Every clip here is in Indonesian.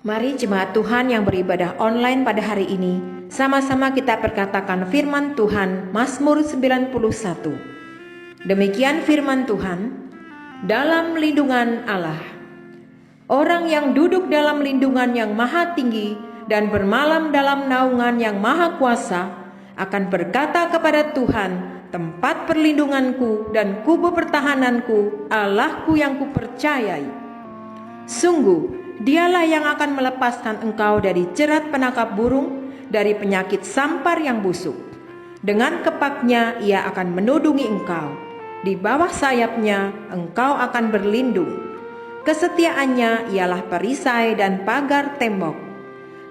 Mari jemaat Tuhan yang beribadah online pada hari ini, sama-sama kita perkatakan firman Tuhan Mazmur 91. Demikian firman Tuhan, dalam lindungan Allah. Orang yang duduk dalam lindungan yang maha tinggi dan bermalam dalam naungan yang maha kuasa akan berkata kepada Tuhan, tempat perlindunganku dan kubu pertahananku, Allahku yang kupercayai. Sungguh, Dialah yang akan melepaskan engkau dari jerat penangkap burung, dari penyakit sampar yang busuk. Dengan kepaknya ia akan menudungi engkau. Di bawah sayapnya engkau akan berlindung. Kesetiaannya ialah perisai dan pagar tembok.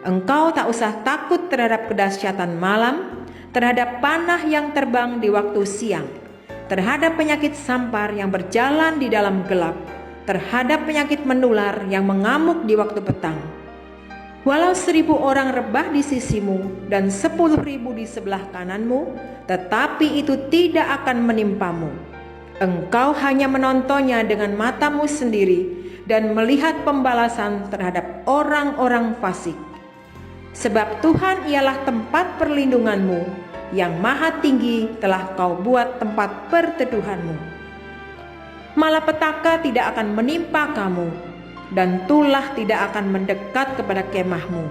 Engkau tak usah takut terhadap kedahsyatan malam, terhadap panah yang terbang di waktu siang, terhadap penyakit sampar yang berjalan di dalam gelap, terhadap penyakit menular yang mengamuk di waktu petang. Walau 1.000 orang rebah di sisimu dan 10.000 di sebelah kananmu, tetapi itu tidak akan menimpamu. Engkau hanya menontonnya dengan matamu sendiri dan melihat pembalasan terhadap orang-orang fasik. Sebab Tuhan ialah tempat perlindunganmu, yang maha tinggi telah kau buat tempat perteduhanmu. Malapetaka tidak akan menimpa kamu, dan tulah tidak akan mendekat kepada kemahmu.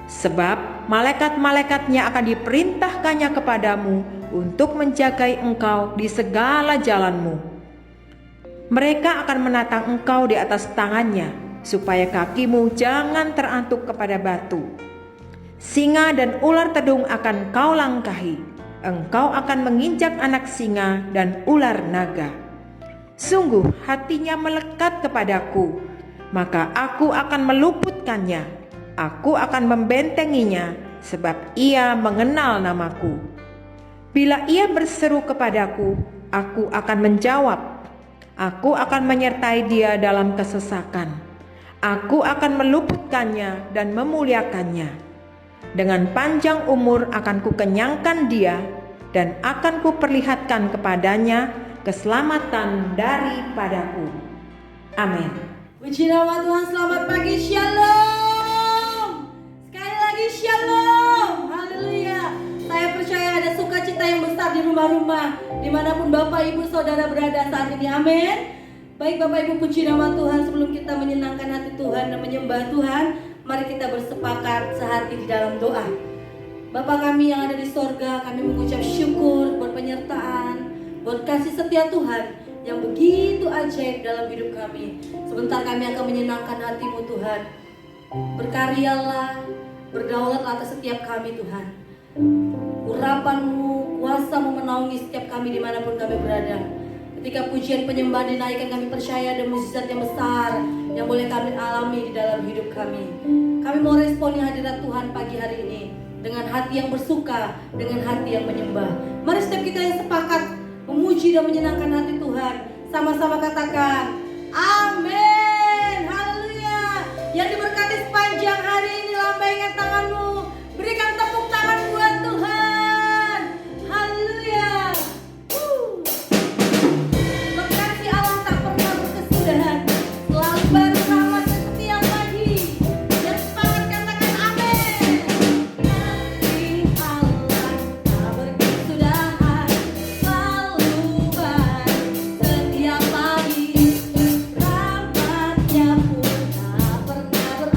Sebab malaikat-malaikatnya akan diperintahkannya kepadamu untuk menjagai engkau di segala jalanmu. Mereka akan menatang engkau di atas tangannya, supaya kakimu jangan terantuk kepada batu. Singa dan ular tedung akan kau langkahi, engkau akan menginjak anak singa dan ular naga. Sungguh hatinya melekat kepadaku, maka aku akan meluputkannya. Aku akan membentenginya, sebab ia mengenal namaku. Bila ia berseru kepadaku, aku akan menjawab. Aku akan menyertai dia dalam kesesakan. Aku akan meluputkannya dan memuliakannya. Dengan panjang umur akan kukenyangkan dia, dan akan kuperlihatkan kepadanya keselamatan daripadaku. Amin. Puji nama Tuhan, selamat pagi, shalom. Sekali lagi shalom, haleluya. Saya percaya ada sukacita yang besar di rumah-rumah, dimanapun Bapak Ibu Saudara berada saat ini, amin. Baik Bapak Ibu, puji nama Tuhan. Sebelum kita menyenangkan hati Tuhan dan menyembah Tuhan, mari kita bersepakat sehati di dalam doa. Bapa kami yang ada di sorga, kami mengucap syukur buat penyertaan, buat kasih setia Tuhan yang begitu ajaib dalam hidup kami. Sebentar kami akan menyenangkan hati-Mu Tuhan. Berkaryalah, berdaulatlah atas setiap kami Tuhan. Urapan-Mu, kuasa-Mu menaungi setiap kami dimanapun kami berada. Ketika pujian penyembahan dinaikkan, kami percaya ada mukjizat yang besar yang boleh kami alami di dalam hidup kami. Kami mau responi hadirat Tuhan pagi hari ini dengan hati yang bersuka, dengan hati yang menyembah. Mari setiap kita yang sepakat memuji dan menyenangkan hati Tuhan, sama-sama katakan amin, haleluya. Yang diberkati sepanjang hari ini, lambaikan tanganmu, berikan tepuk tangan buat Tuhan, haleluya. Berkati Allah tak pernah berkesudahan, selalu baru rahmat-Nya setiap pagi. Yang sepakat katakan amin. Kasih Allah tak berkesudahan, selalu baru setiap pagi. Rahmat-Nya pun tak pernah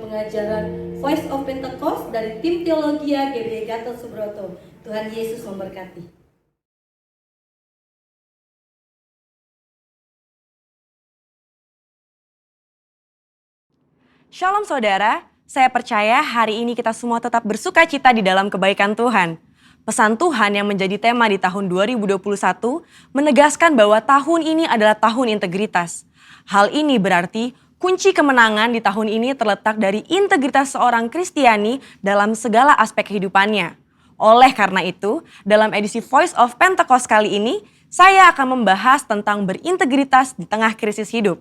pengajaran Voice of Pentecost dari tim Teologia GBI Gatot Subroto. Tuhan Yesus memberkati. Shalom saudara, saya percaya hari ini kita semua tetap bersuka cita di dalam kebaikan Tuhan. Pesan Tuhan yang menjadi tema di tahun 2021 menegaskan bahwa tahun ini adalah tahun integritas. Hal ini berarti kunci kemenangan di tahun ini terletak dari integritas seorang Kristiani dalam segala aspek kehidupannya. Oleh karena itu, dalam edisi Voice of Pentecost kali ini, saya akan membahas tentang berintegritas di tengah krisis hidup.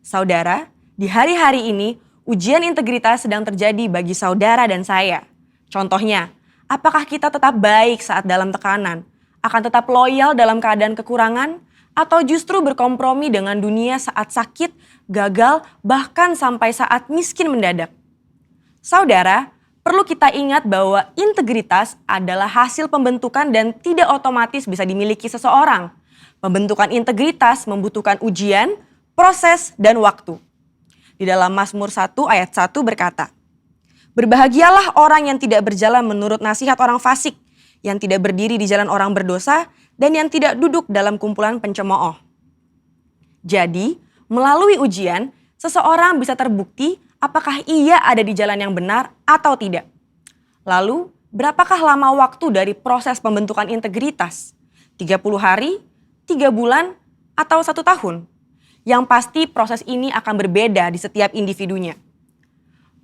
Saudara, di hari-hari ini, ujian integritas sedang terjadi bagi saudara dan saya. Contohnya, apakah kita tetap baik saat dalam tekanan, akan tetap loyal dalam keadaan kekurangan, atau justru berkompromi dengan dunia saat sakit, gagal, bahkan sampai saat miskin mendadak? Saudara, perlu kita ingat bahwa integritas adalah hasil pembentukan dan tidak otomatis bisa dimiliki seseorang. Pembentukan integritas membutuhkan ujian, proses, dan waktu. Di dalam Mazmur 1 ayat 1 berkata, "Berbahagialah orang yang tidak berjalan menurut nasihat orang fasik, yang tidak berdiri di jalan orang berdosa, dan yang tidak duduk dalam kumpulan pencemooh." Jadi, melalui ujian, seseorang bisa terbukti apakah ia ada di jalan yang benar atau tidak. Lalu, berapakah lama waktu dari proses pembentukan integritas? 30 hari, 3 bulan, atau 1 tahun? Yang pasti proses ini akan berbeda di setiap individunya.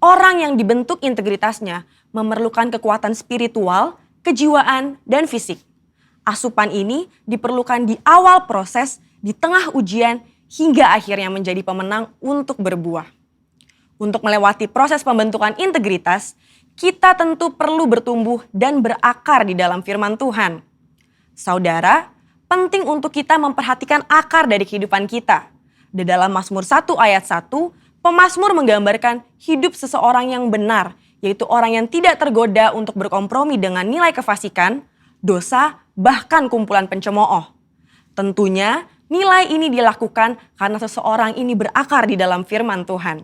Orang yang dibentuk integritasnya memerlukan kekuatan spiritual, kejiwaan, dan fisik. Asupan ini diperlukan di awal proses, di tengah ujian, hingga akhirnya menjadi pemenang untuk berbuah. Untuk melewati proses pembentukan integritas, kita tentu perlu bertumbuh dan berakar di dalam firman Tuhan. Saudara, penting untuk kita memperhatikan akar dari kehidupan kita. Di dalam Mazmur 1 ayat 1, pemazmur menggambarkan hidup seseorang yang benar, yaitu orang yang tidak tergoda untuk berkompromi dengan nilai kefasikan, dosa, bahkan kumpulan pencemooh. Tentunya nilai ini dilakukan karena seseorang ini berakar di dalam firman Tuhan.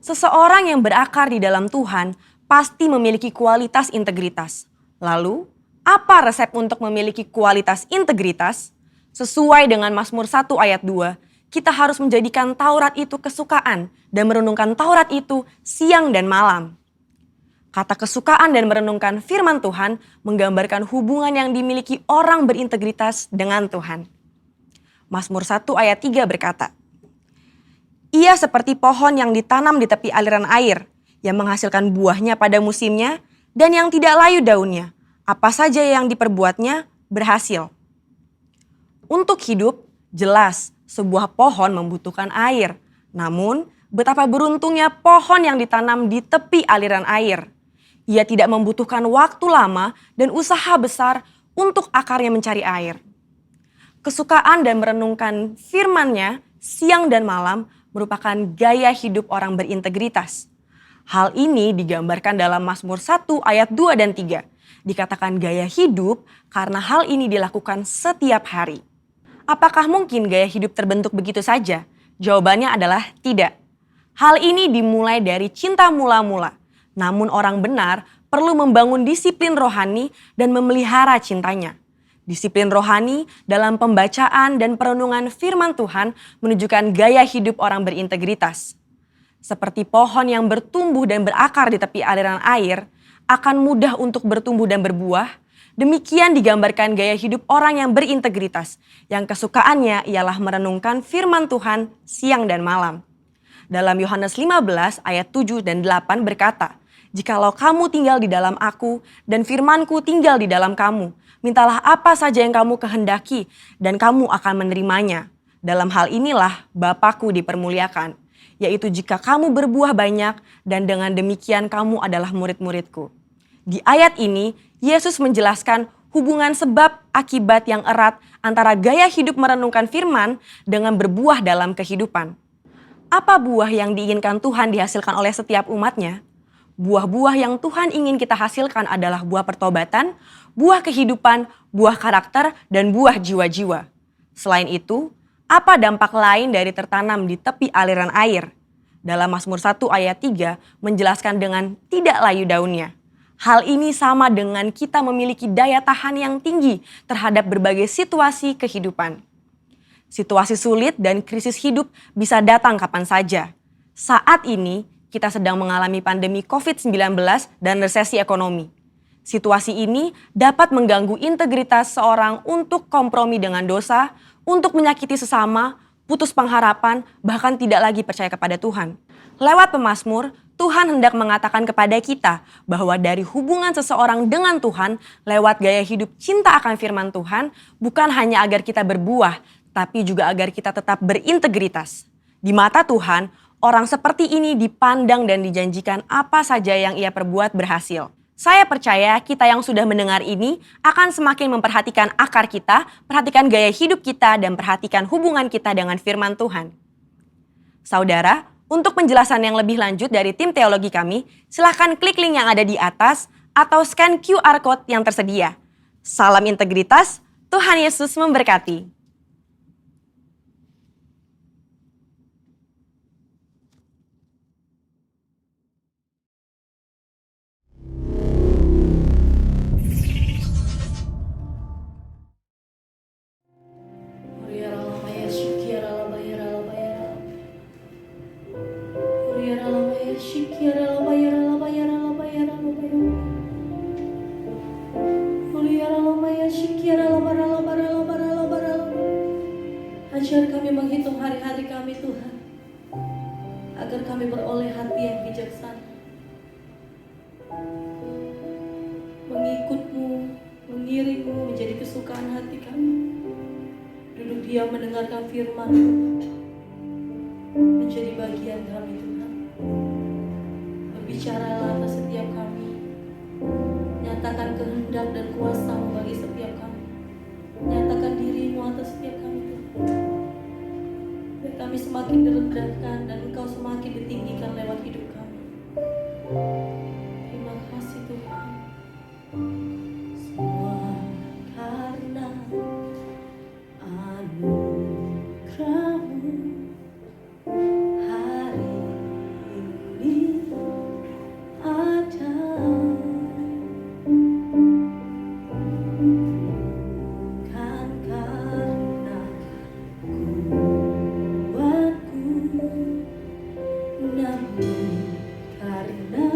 Seseorang yang berakar di dalam Tuhan pasti memiliki kualitas integritas. Lalu, apa resep untuk memiliki kualitas integritas? Sesuai dengan Mazmur 1 ayat 2, kita harus menjadikan Taurat itu kesukaan dan merenungkan Taurat itu siang dan malam. Kata kesukaan dan merenungkan firman Tuhan menggambarkan hubungan yang dimiliki orang berintegritas dengan Tuhan. Mazmur 1 ayat 3 berkata, "Ia seperti pohon yang ditanam di tepi aliran air, yang menghasilkan buahnya pada musimnya dan yang tidak layu daunnya. Apa saja yang diperbuatnya berhasil." Untuk hidup, jelas sebuah pohon membutuhkan air. Namun, betapa beruntungnya pohon yang ditanam di tepi aliran air. Ia tidak membutuhkan waktu lama dan usaha besar untuk akarnya mencari air. Kesukaan dan merenungkan firman-Nya siang dan malam merupakan gaya hidup orang berintegritas. Hal ini digambarkan dalam Mazmur 1 ayat 2 dan 3. Dikatakan gaya hidup karena hal ini dilakukan setiap hari. Apakah mungkin gaya hidup terbentuk begitu saja? Jawabannya adalah tidak. Hal ini dimulai dari cinta mula-mula. Namun orang benar perlu membangun disiplin rohani dan memelihara cintanya. Disiplin rohani dalam pembacaan dan perenungan firman Tuhan menunjukkan gaya hidup orang berintegritas. Seperti pohon yang bertumbuh dan berakar di tepi aliran air, akan mudah untuk bertumbuh dan berbuah. Demikian digambarkan gaya hidup orang yang berintegritas, yang kesukaannya ialah merenungkan firman Tuhan siang dan malam. Dalam Yohanes 15 ayat 7 dan 8 berkata, "Jikalau kamu tinggal di dalam aku dan firmanku tinggal di dalam kamu, mintalah apa saja yang kamu kehendaki dan kamu akan menerimanya. Dalam hal inilah Bapa-Ku dipermuliakan, yaitu jika kamu berbuah banyak dan dengan demikian kamu adalah murid-murid-Ku." Di ayat ini, Yesus menjelaskan hubungan sebab akibat yang erat antara gaya hidup merenungkan firman dengan berbuah dalam kehidupan. Apa buah yang diinginkan Tuhan dihasilkan oleh setiap umatnya? Buah-buah yang Tuhan ingin kita hasilkan adalah buah pertobatan, buah kehidupan, buah karakter, dan buah jiwa-jiwa. Selain itu, apa dampak lain dari tertanam di tepi aliran air? Dalam Mazmur 1 ayat 3 menjelaskan dengan tidak layu daunnya. Hal ini sama dengan kita memiliki daya tahan yang tinggi terhadap berbagai situasi kehidupan. Situasi sulit dan krisis hidup bisa datang kapan saja. Saat ini kita sedang mengalami pandemi COVID-19 dan resesi ekonomi. Situasi ini dapat mengganggu integritas seorang untuk kompromi dengan dosa, untuk menyakiti sesama, putus pengharapan, bahkan tidak lagi percaya kepada Tuhan. Lewat pemazmur, Tuhan hendak mengatakan kepada kita bahwa dari hubungan seseorang dengan Tuhan lewat gaya hidup cinta akan firman Tuhan bukan hanya agar kita berbuah, tapi juga agar kita tetap berintegritas. Di mata Tuhan, orang seperti ini dipandang dan dijanjikan apa saja yang ia perbuat berhasil. Saya percaya kita yang sudah mendengar ini akan semakin memperhatikan akar kita, perhatikan gaya hidup kita, dan perhatikan hubungan kita dengan firman Tuhan. Saudara, untuk penjelasan yang lebih lanjut dari tim teologi kami, silakan klik link yang ada di atas atau scan QR Code yang tersedia. Salam integritas, Tuhan Yesus memberkati. Ajar kami menghitung hari-hari kami Tuhan, agar kami beroleh hati yang bijaksana, mengikut-Mu, mengiring-Mu menjadi kesukaan hati kami. Duduk diam mendengarkan firman menjadi bagian kami Tuhan. Berbicaralah atas setiap kami, nyatakan kehendak dan kuasa-Mu bagi setiap kami. Nyatakan diri-Mu atas setiap kami Tuhan. Biar kami semakin direndahkan dan Engkau semakin ditinggikan lewat hidup kami. Terima kasih Tuhan. Semua karena anugerah-Mu hari ini ada. Bukan karena kuatku, namun karena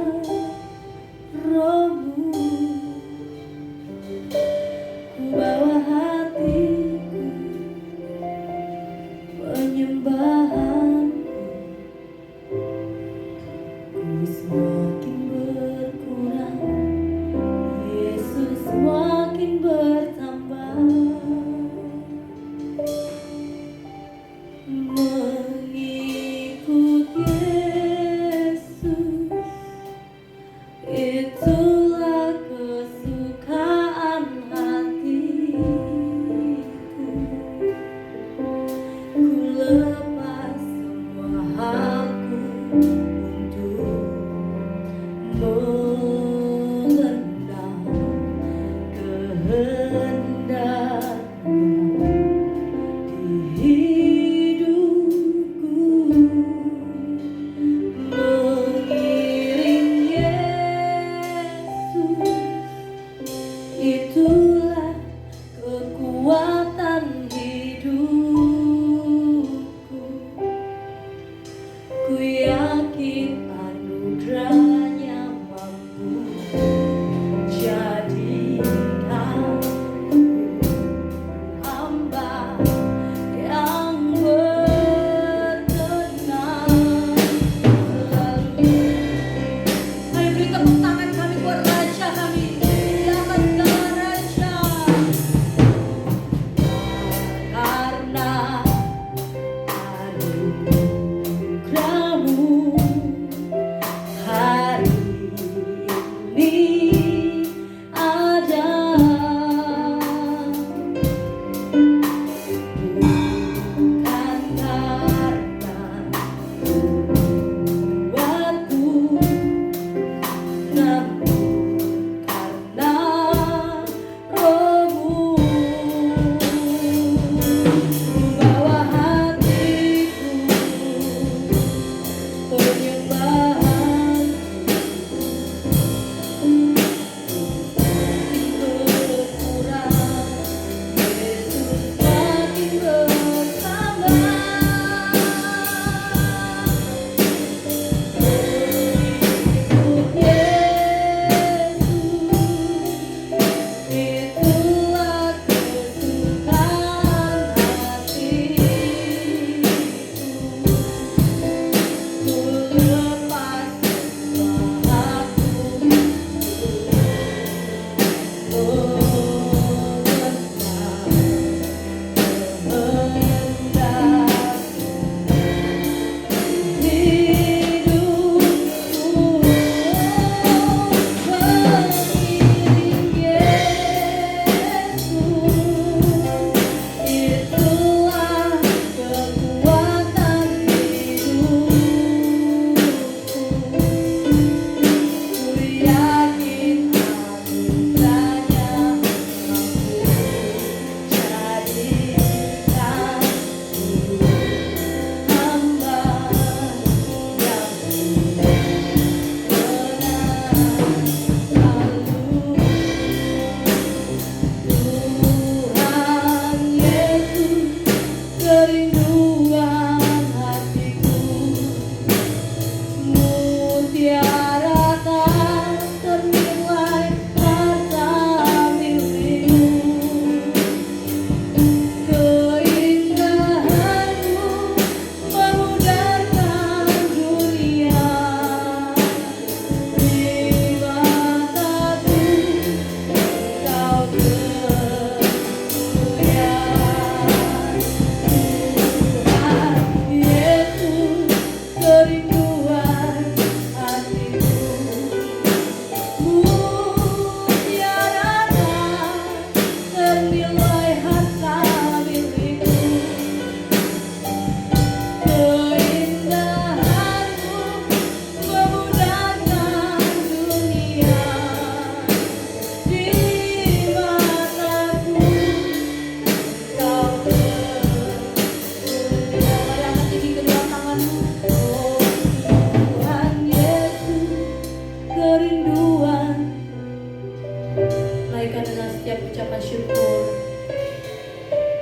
setiap ucapan syukur.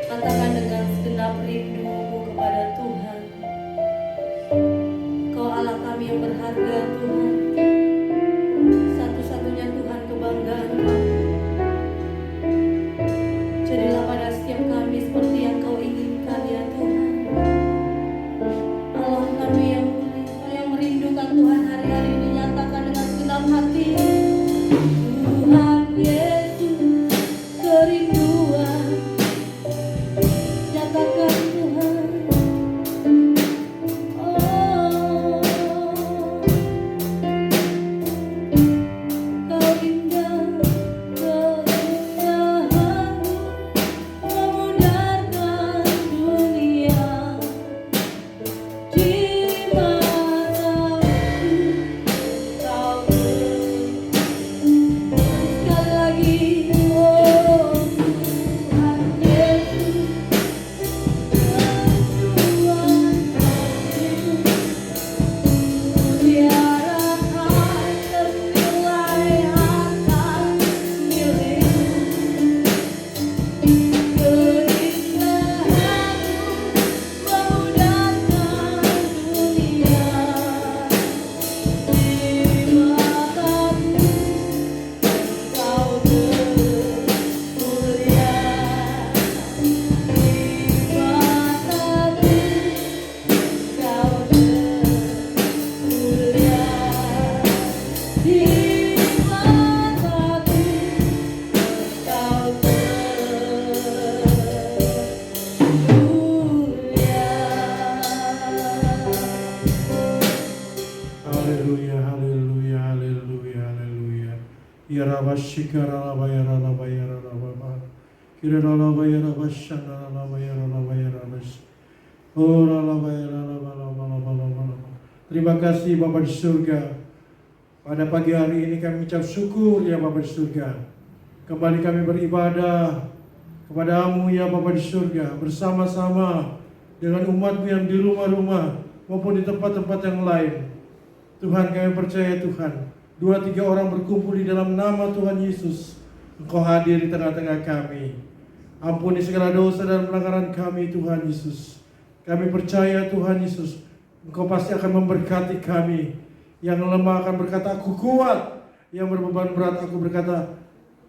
Katakan dengan segenap rindu kepada Tuhan. Kau Allah kami yang berharga Tuhan. Satu-satunya Tuhan kebanggaan kami. Jadilah pada setiap kami seperti yang Kau inginkan ya Tuhan. Allah kami yang mulia, Kau yang merindukan Tuhan hari-hari ini, nyatakan dengan segenap hati. Tuhan Yesus, kerinduan, nyatakan Tuhan. Oh, Kau indah, keindahanmu memudarkan dunia. Di mataku Kau sekali lagi, oh Tuhan Yesus, kerinduan biarkan ternilai akan milikmu. Keindahanmu memudarkan dunia. Di mataku Kau termulia. Di mataku Kau termulia. Di mataku Kau termulia. Haleluya, haleluya, haleluya, haleluya. Ya Rabba shikara Rabba ya Rabba ya Rabba. Kira Rabba ya Rabba shana Rabba ya Rabba ya Rabba. Oh Rabba ya Rabba Rabba Rabba Rabba. Terima kasih Bapa di surga. Pada pagi hari ini kami ucap syukur ya Bapa di surga. Kembali kami beribadah kepada-Mu ya Bapa di surga, bersama-sama dengan umat-Mu yang di rumah-rumah maupun di tempat-tempat yang lain. Tuhan, kami percaya Tuhan, 2-3 orang berkumpul di dalam nama Tuhan Yesus, Engkau hadir di tengah-tengah kami. Ampuni segala dosa dan pelanggaran kami Tuhan Yesus. Kami percaya Tuhan Yesus, Engkau pasti akan memberkati kami. Yang lemah akan berkata, aku kuat. Yang berbeban berat aku berkata,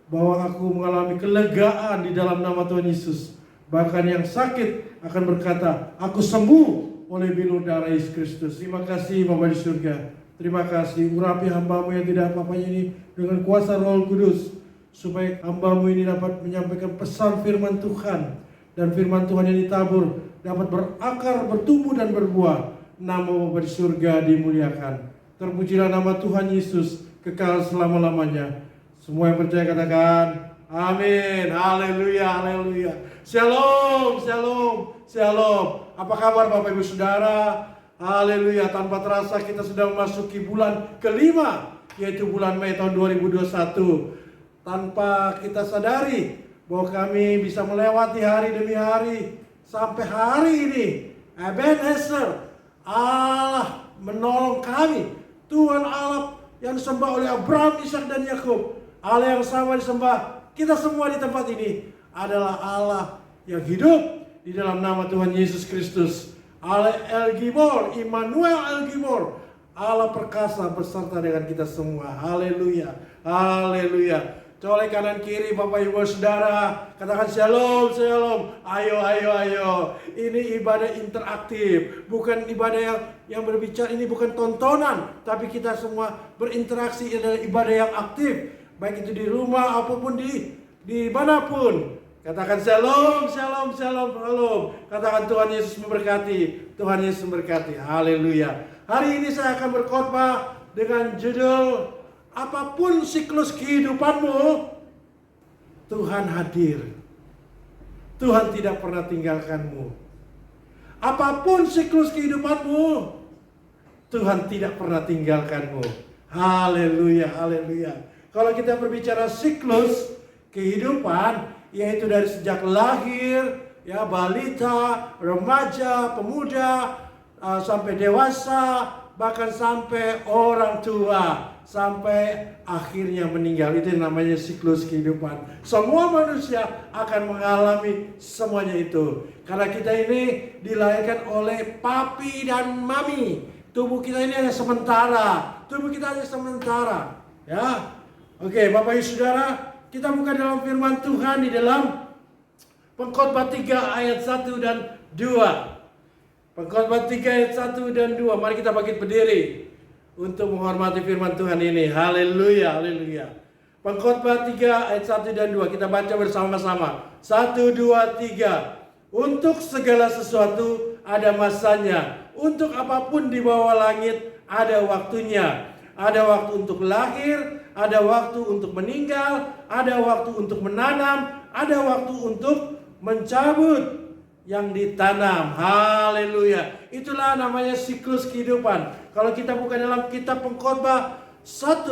bahwa aku mengalami kelegaan di dalam nama Tuhan Yesus. Bahkan yang sakit akan berkata, aku sembuh oleh bilur darah Yesus Kristus. Terima kasih Bapa di surga. Terima kasih, urapi hamba-Mu yang tidak apa-apanya ini dengan kuasa Roh Kudus, supaya hamba-Mu ini dapat menyampaikan pesan firman Tuhan, dan firman Tuhan yang ditabur dapat berakar, bertumbuh dan berbuah. Nama Bapa di surga dimuliakan. Terpujilah nama Tuhan Yesus kekal selama-lamanya. Semua yang percaya katakan amin. Haleluya, haleluya. Shalom, shalom, shalom. Apa kabar Bapak Ibu Saudara? Haleluya, tanpa terasa kita sudah memasuki bulan kelima, yaitu bulan Mei tahun 2021. Tanpa kita sadari bahwa kami bisa melewati hari demi hari sampai hari ini. Ebenezer, Allah menolong kami. Tuhan Allah yang disembah oleh Abraham, Ishak dan Yakub, Allah yang sama disembah kita semua di tempat ini adalah Allah yang hidup di dalam nama Tuhan Yesus Kristus. Allah El Gibor, Immanuel El Gibor, Allah perkasa beserta dengan kita semua. Haleluya, haleluya. Colek kanan kiri Bapak Ibu Saudara, katakan shalom, shalom. Ayo, ayo, ayo. Ini ibadah interaktif, bukan ibadah yang berbicara. Ini bukan tontonan, tapi kita semua berinteraksi. Ini adalah ibadah yang aktif, baik itu di rumah apapun di manapun. Katakan shalom, shalom, shalom, shalom. Katakan Tuhan Yesus memberkati. Tuhan Yesus memberkati. Haleluya. Hari ini saya akan berkhotbah dengan judul, apapun siklus kehidupanmu, Tuhan hadir. Tuhan tidak pernah tinggalkanmu. Apapun siklus kehidupanmu, Tuhan tidak pernah tinggalkanmu. Haleluya, haleluya. Kalau kita berbicara siklus kehidupan, yaitu dari sejak lahir, ya, balita, remaja, pemuda, sampai dewasa, bahkan sampai orang tua. sampai akhirnya meninggal. Itu yang namanya siklus kehidupan. Semua manusia akan mengalami semuanya itu. Karena kita ini dilahirkan oleh papi dan mami. Tubuh kita ini hanya sementara. Ya. Oke, Bapak Ibu Saudara, kita buka dalam firman Tuhan di dalam Pengkhotbah 3 ayat 1 dan 2. Pengkhotbah 3 ayat 1 dan 2. Mari kita bangkit berdiri untuk menghormati firman Tuhan ini. Haleluya, haleluya. Pengkhotbah 3 ayat 1 dan 2. Kita baca bersama-sama. 1, 2, 3. Untuk segala sesuatu ada masanya. Untuk apapun di bawah langit ada waktunya. Ada waktu untuk lahir, ada waktu untuk meninggal, ada waktu untuk menanam, ada waktu untuk mencabut yang ditanam. Haleluya. Itulah namanya siklus kehidupan. Kalau kita buka dalam kitab Pengkhotbah 1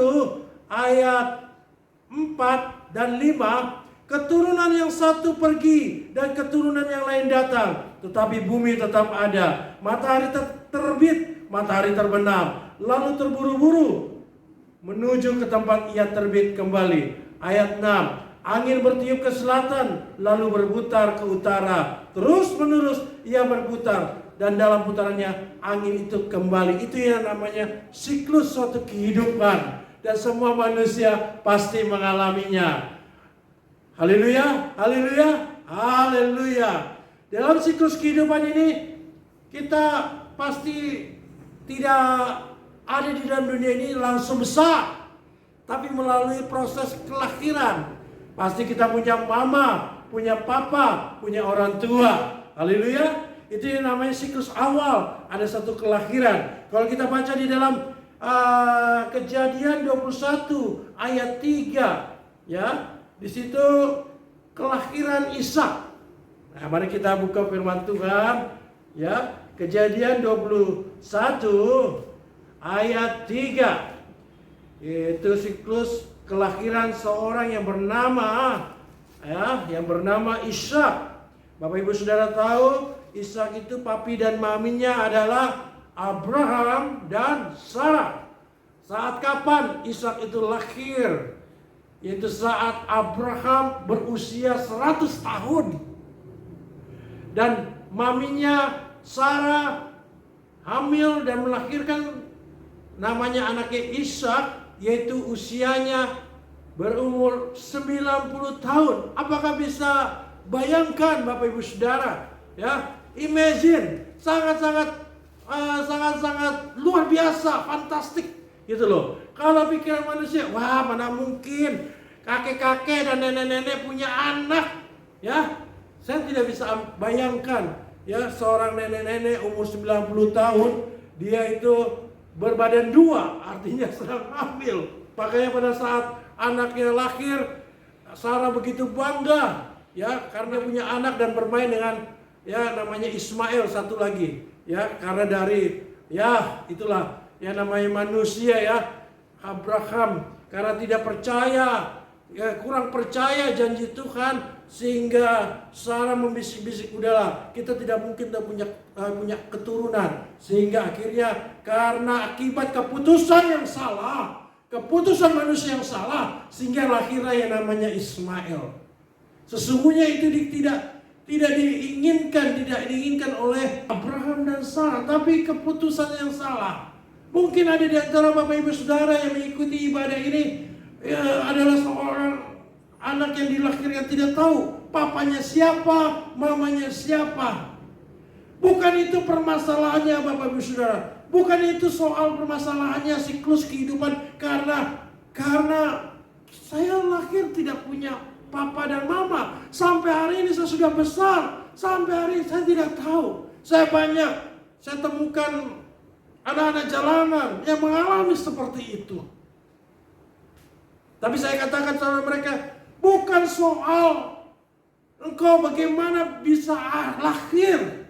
ayat 4 dan 5, keturunan yang satu pergi dan keturunan yang lain datang, tetapi bumi tetap ada. Matahari terbit, matahari terbenam, lalu terburu-buru menuju ke tempat ia terbit kembali. Ayat 6, angin bertiup ke selatan, lalu berputar ke utara. Terus menerus ia berputar, dan dalam putarannya angin itu kembali. Itu yang namanya siklus suatu kehidupan. Dan semua manusia pasti mengalaminya. Haleluya, haleluya, haleluya. Dalam siklus kehidupan ini, kita pasti tidak ada di dalam dunia ini langsung besar, tapi melalui proses kelahiran. Pasti kita punya mama, punya papa, punya orang tua. Haleluya. Itu yang namanya siklus awal. Ada satu kelahiran. Kalau kita baca di dalam Kejadian 21 ayat 3, ya, di situ kelahiran Ishak. Nah, mari kita buka firman Tuhan, ya. Kejadian 21 ayat 3. Itu siklus kelahiran seorang yang bernama Ishak. Bapak Ibu Saudara tahu, Ishak itu papi dan maminya adalah Abraham dan Sarah. Saat kapan Ishak itu lahir? Yaitu saat Abraham berusia 100 tahun. Dan maminya Sarah hamil dan melahirkan namanya anaknya Ishak, yaitu usianya berumur 90 tahun. Apakah bisa bayangkan Bapak Ibu Saudara? Ya, imagine, sangat-sangat luar biasa, fantastik gitu loh. Kalau pikiran manusia, wah mana mungkin kakek-kakek dan nenek-nenek punya anak, ya. Saya tidak bisa bayangkan, ya, seorang nenek-nenek umur 90 tahun, dia itu berbadan dua, artinya sedang hamil. Makanya pada saat anaknya lahir, Sarah begitu bangga, ya, karena punya anak dan bermain dengan, ya, namanya Ismail satu lagi, ya, karena dari, ya, itulah yang namanya manusia, ya, Abraham, karena tidak percaya, ya, kurang percaya janji Tuhan, sehingga Sarah membisik-bisik, udahlah, kita tidak mungkin punya keturunan, sehingga akhirnya karena akibat keputusan yang salah, keputusan manusia yang salah, sehingga lahirlah yang namanya Ismail. Sesungguhnya itu tidak diinginkan oleh Abraham dan Sarah, tapi keputusan yang salah. Mungkin ada di antara Bapak Ibu Saudara yang mengikuti ibadah ini, ya, adalah seorang anak yang dilahirkan tidak tahu papanya siapa, mamanya siapa. Bukan itu permasalahannya Bapak Ibu Saudara. Bukan itu soal permasalahannya siklus kehidupan, karena saya lahir tidak punya papa dan mama. Sampai hari ini saya sudah besar, sampai hari ini saya tidak tahu. Saya temukan anak-anak jalanan yang mengalami seperti itu. Tapi saya katakan sama mereka, bukan soal engkau bagaimana bisa lahir.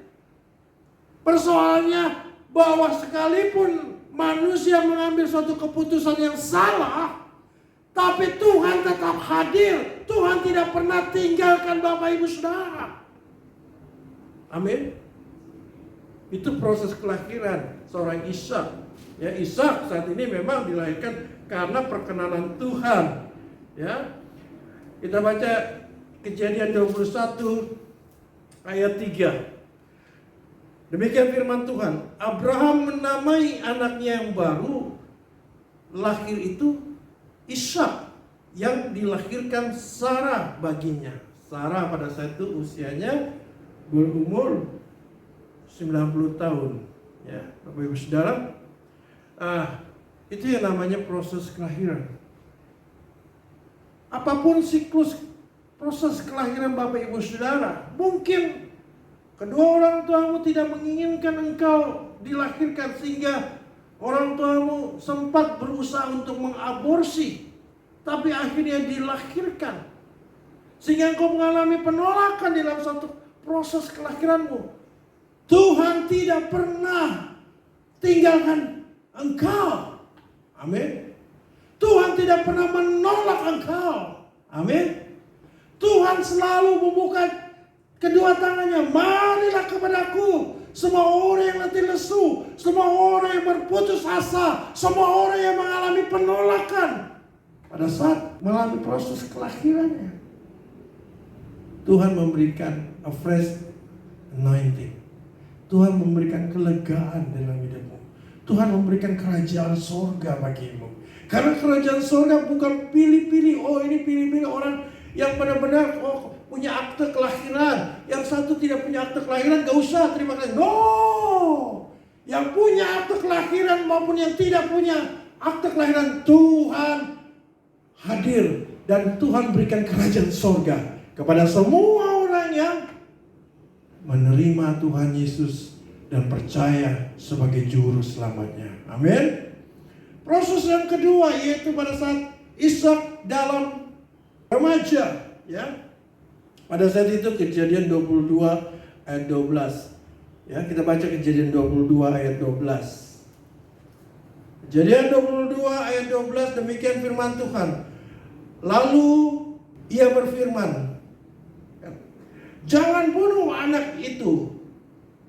Persoalannya bahwa sekalipun manusia mengambil suatu keputusan yang salah, tapi Tuhan tetap hadir. Tuhan tidak pernah tinggalkan Bapak Ibu Saudara. Amin. Itu proses kelahiran seorang Ishak. Ya, Ishak saat ini memang dilahirkan karena perkenanan Tuhan. Ya. Kita baca Kejadian 21 ayat 3. Demikian firman Tuhan. Abraham menamai anaknya yang baru lahir itu Ishak, yang dilahirkan Sarah baginya. Sarah pada saat itu usianya berumur 90 tahun. Ya, Bapak Ibu Saudara. Itu yang namanya proses kelahiran. Apapun siklus proses kelahiran Bapak Ibu Saudara, mungkin kedua orang tuamu tidak menginginkan engkau dilahirkan sehingga orang tuamu sempat berusaha untuk mengaborsi, tapi akhirnya dilahirkan. Sehingga engkau mengalami penolakan dalam satu proses kelahiranmu. Tuhan tidak pernah tinggalkan engkau. Amin. Tuhan tidak pernah menolak engkau. Amin. Tuhan selalu membuka kedua tangannya. Marilah kepadaku semua orang yang letih lesu, semua orang yang berputus asa, semua orang yang mengalami penolakan pada saat mengalami proses kelahirannya. Tuhan memberikan a fresh anointing. Tuhan memberikan kelegaan dalam hidupmu. Tuhan memberikan kerajaan sorga bagimu. Karena kerajaan sorga bukan pilih-pilih. Oh, ini pilih-pilih orang yang benar-benar punya akte kelahiran. Yang satu tidak punya akte kelahiran, gak usah terima kasih. No, yang punya akte kelahiran maupun yang tidak punya akte kelahiran, Tuhan hadir dan Tuhan berikan kerajaan sorga kepada semua orang yang menerima Tuhan Yesus dan percaya sebagai juru selamatnya. Amin. Proses yang kedua yaitu pada saat Ishak dalam remaja, ya. Pada saat itu Kejadian 22 ayat 12. Ya, kita baca Kejadian 22 ayat 12. Kejadian 22 ayat 12, demikian firman Tuhan. Lalu ia berfirman, jangan bunuh anak itu,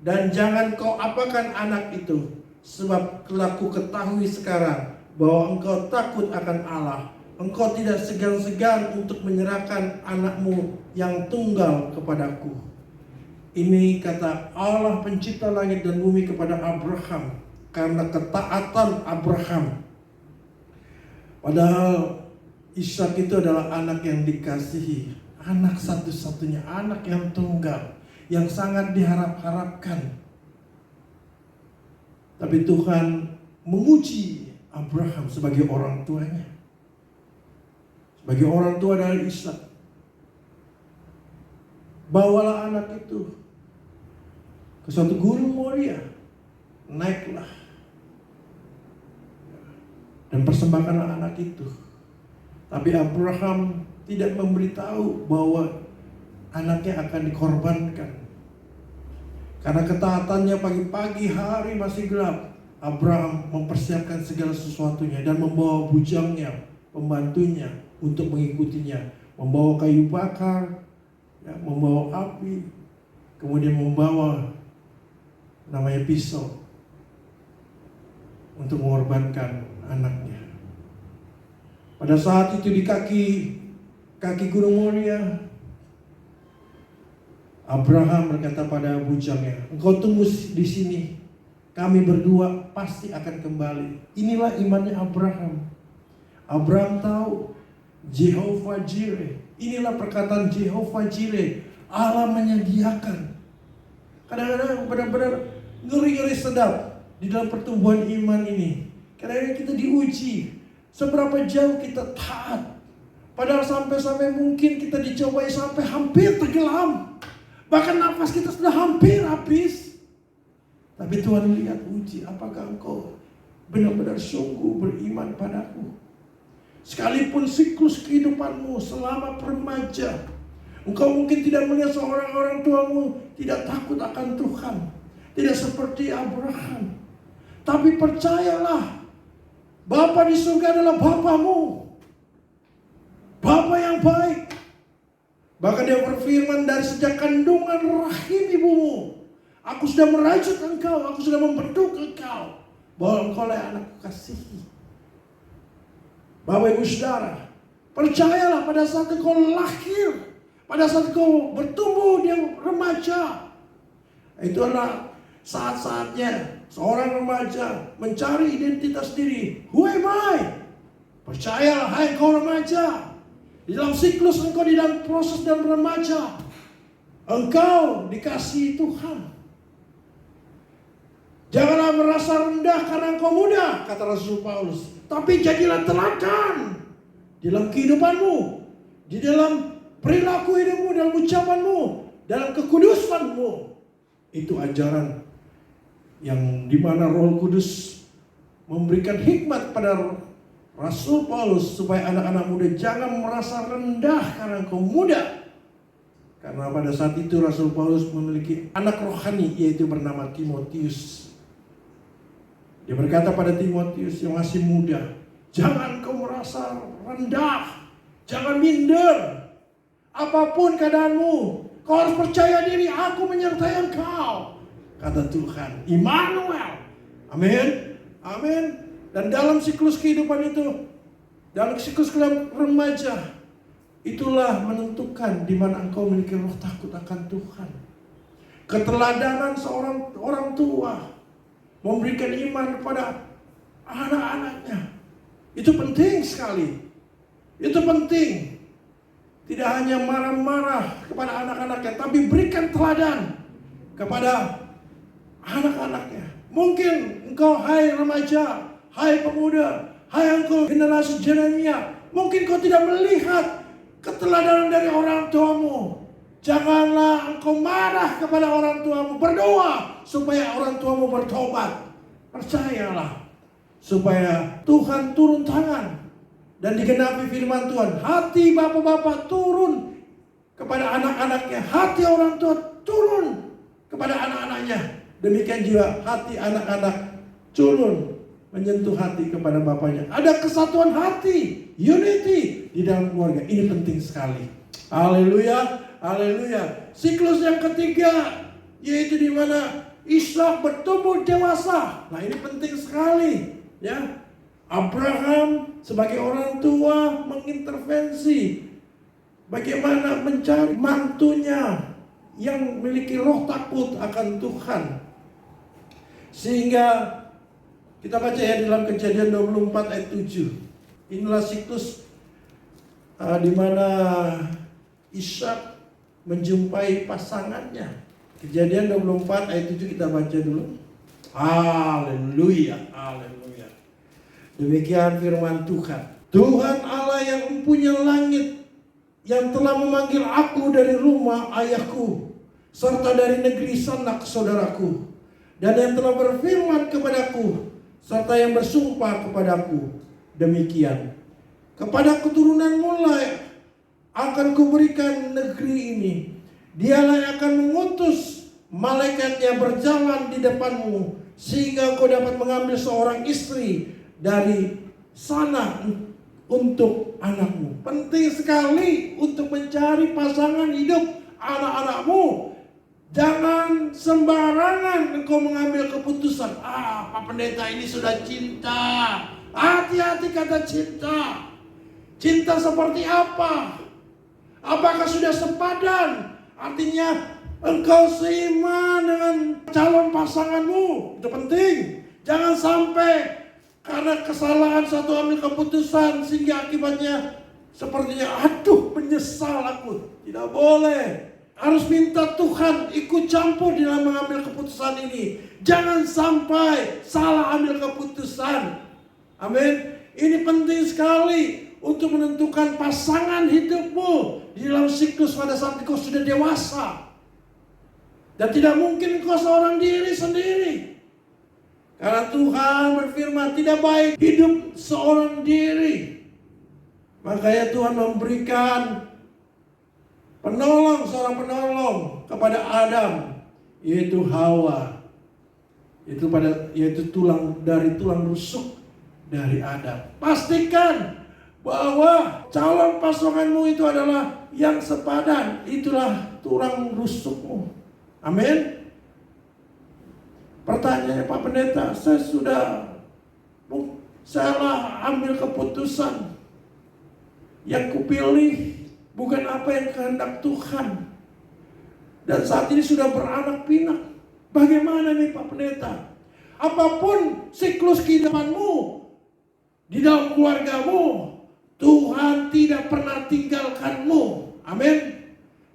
dan jangan kau apakan anak itu, sebab telah ku ketahui sekarang bahwa engkau takut akan Allah. Engkau tidak segan-segan untuk menyerahkan anakmu yang tunggal kepadaku. Ini kata Allah pencipta langit dan bumi kepada Abraham karena ketaatan Abraham. Padahal Ishak itu adalah anak yang dikasihi, anak satu-satunya, anak yang tunggal, yang sangat diharap-harapkan. Tapi Tuhan menguji Abraham sebagai orang tuanya, sebagai orang tua dari Ishak. Bawalah anak itu ke suatu gunung Moria, naiklah dan persembahkanlah anak itu. Tapi Abraham tidak memberitahu bahwa anaknya akan dikorbankan. Karena ketaatannya, pagi-pagi hari masih gelap, Abraham mempersiapkan segala sesuatunya dan membawa bujangnya, pembantunya untuk mengikutinya, membawa kayu bakar, ya, membawa api, kemudian membawa namanya pisau untuk mengorbankan anaknya. Pada saat itu di kaki Gunung Moria, Abraham berkata pada bujangnya, engkau tunggu di sini, kami berdua pasti akan kembali. Inilah imannya Abraham. Abraham tahu Jehovah Jireh. Inilah perkataan Jehovah Jireh, Allah menyediakan. Kadang-kadang benar-benar ngeri-ngeri sedap di dalam pertumbuhan iman ini. Kadang-kadang kita diuji seberapa jauh kita taat. Padahal sampai-sampai mungkin kita dicobai sampai hampir tenggelam. Bahkan nafas kita sudah hampir habis. Tapi Tuhan lihat uji, apakah engkau benar-benar sungguh beriman padaku. Sekalipun siklus kehidupanmu selama remaja, engkau mungkin tidak melihat seorang orang tuamu tidak takut akan Tuhan, tidak seperti Abraham. Tapi percayalah, Bapa di surga adalah Bapamu, Bapa yang baik. Bahkan dia berfirman, dari sejak kandungan rahim ibumu, aku sudah merajut engkau, aku sudah membentuk engkau, bahwa engkau lah anakku kasihi. Bapak Ibu Saudara, percayalah pada saat engkau lahir, pada saat engkau bertumbuh di remaja, itu adalah saat-saatnya seorang remaja mencari identitas diri. Who am I? Percayalah hai engkau remaja, di dalam siklus engkau, di dalam proses dalam remaja, engkau dikasihi Tuhan. Janganlah merasa rendah karena engkau muda, kata Rasul Paulus. Tapi jadilah teladan di dalam kehidupanmu, di dalam perilaku hidupmu, dalam ucapanmu, dalam kekudusanmu. Itu ajaran yang dimana Roh Kudus memberikan hikmat pada Rasul Paulus supaya anak-anak muda jangan merasa rendah karena engkau muda. Karena pada saat itu Rasul Paulus memiliki anak rohani, yaitu bernama Timotius. Dia berkata pada Timotius yang masih muda, jangan kau merasa rendah, jangan minder. Apapun keadaanmu, kau harus percaya diri, aku menyertai engkau, kata Tuhan. Immanuel. Amin. Amin. Dan dalam siklus kehidupan itu, dalam siklus remaja, itulah menentukan di mana engkau memiliki roh takut akan Tuhan. Keteladanan seorang orang tua memberikan iman kepada anak-anaknya. Itu penting sekali. Itu penting. Tidak hanya marah-marah kepada anak-anaknya, tapi berikan teladan kepada anak-anaknya. Mungkin engkau hai remaja, hai pemuda, hai engkau generasi Jeremia, mungkin kau tidak melihat keteladanan dari orang tuamu. Janganlah engkau marah kepada orang tuamu. Berdoa supaya orang tuamu bertobat. Percayalah supaya Tuhan turun tangan dan digenapi firman Tuhan. Hati bapak-bapak turun kepada anak-anaknya. Hati orang tua turun kepada anak-anaknya. Demikian juga hati anak-anak turun menyentuh hati kepada bapaknya. Ada kesatuan hati, unity di dalam keluarga. Ini penting sekali. Haleluya. Haleluya. Siklus yang ketiga, yaitu di mana Ishak bertumbuh dewasa. Nah, ini penting sekali, ya. Abraham sebagai orang tua mengintervensi bagaimana mencari mantunya yang memiliki roh takut akan Tuhan. Sehingga kita baca ya dalam Kejadian 24 ayat 7. Inilah siklus di mana Ishak menjumpai pasangannya. Kejadian 24 ayat 7 kita baca dulu. Haleluya, haleluya. Demikian firman Tuhan. Tuhan Allah yang mempunyai langit, yang telah memanggil aku dari rumah ayahku, serta dari negeri sanak saudaraku, dan yang telah berfirman kepadaku, serta yang bersumpah kepadaku, demikian. Kepada keturunan mulai akan kuberikan negeri ini. Dialah yang akan mengutus malaikatnya berjalan di depanmu, sehingga kau dapat mengambil seorang istri dari sana untuk anakmu. Penting sekali untuk mencari pasangan hidup anak-anakmu. Jangan sembarangan engkau mengambil keputusan. Pak pendeta ini sudah cinta. Hati-hati kata cinta. Cinta seperti apa? Apakah sudah sepadan? Artinya engkau seiman dengan calon pasanganmu. Itu penting. Jangan sampai karena kesalahan satu ambil keputusan sehingga akibatnya sepertinya aduh menyesal aku. Tidak boleh. Harus minta Tuhan ikut campur di dalam mengambil keputusan ini. Jangan sampai salah ambil keputusan. Amin. Ini penting sekali untuk menentukan pasangan hidupmu di dalam siklus pada saat engkau sudah dewasa. Dan tidak mungkin engkau seorang diri sendiri. Karena Tuhan berfirman tidak baik hidup seorang diri. Makanya Tuhan memberikan seorang penolong kepada Adam, yaitu Hawa. Yaitu tulang rusuk dari Adam. Pastikan bahwa calon pasanganmu itu adalah yang sepadan. Itulah tulang rusukmu. Amin. Pertanyaannya, Pak Pendeta, saya sudah salah ambil keputusan. Yang kupilih bukan apa yang kehendak Tuhan. Dan saat ini sudah beranak pinak. Bagaimana nih Pak Pendeta? Apapun siklus kehidupanmu, di dalam keluargamu, Tuhan tidak pernah tinggalkanmu. Amin.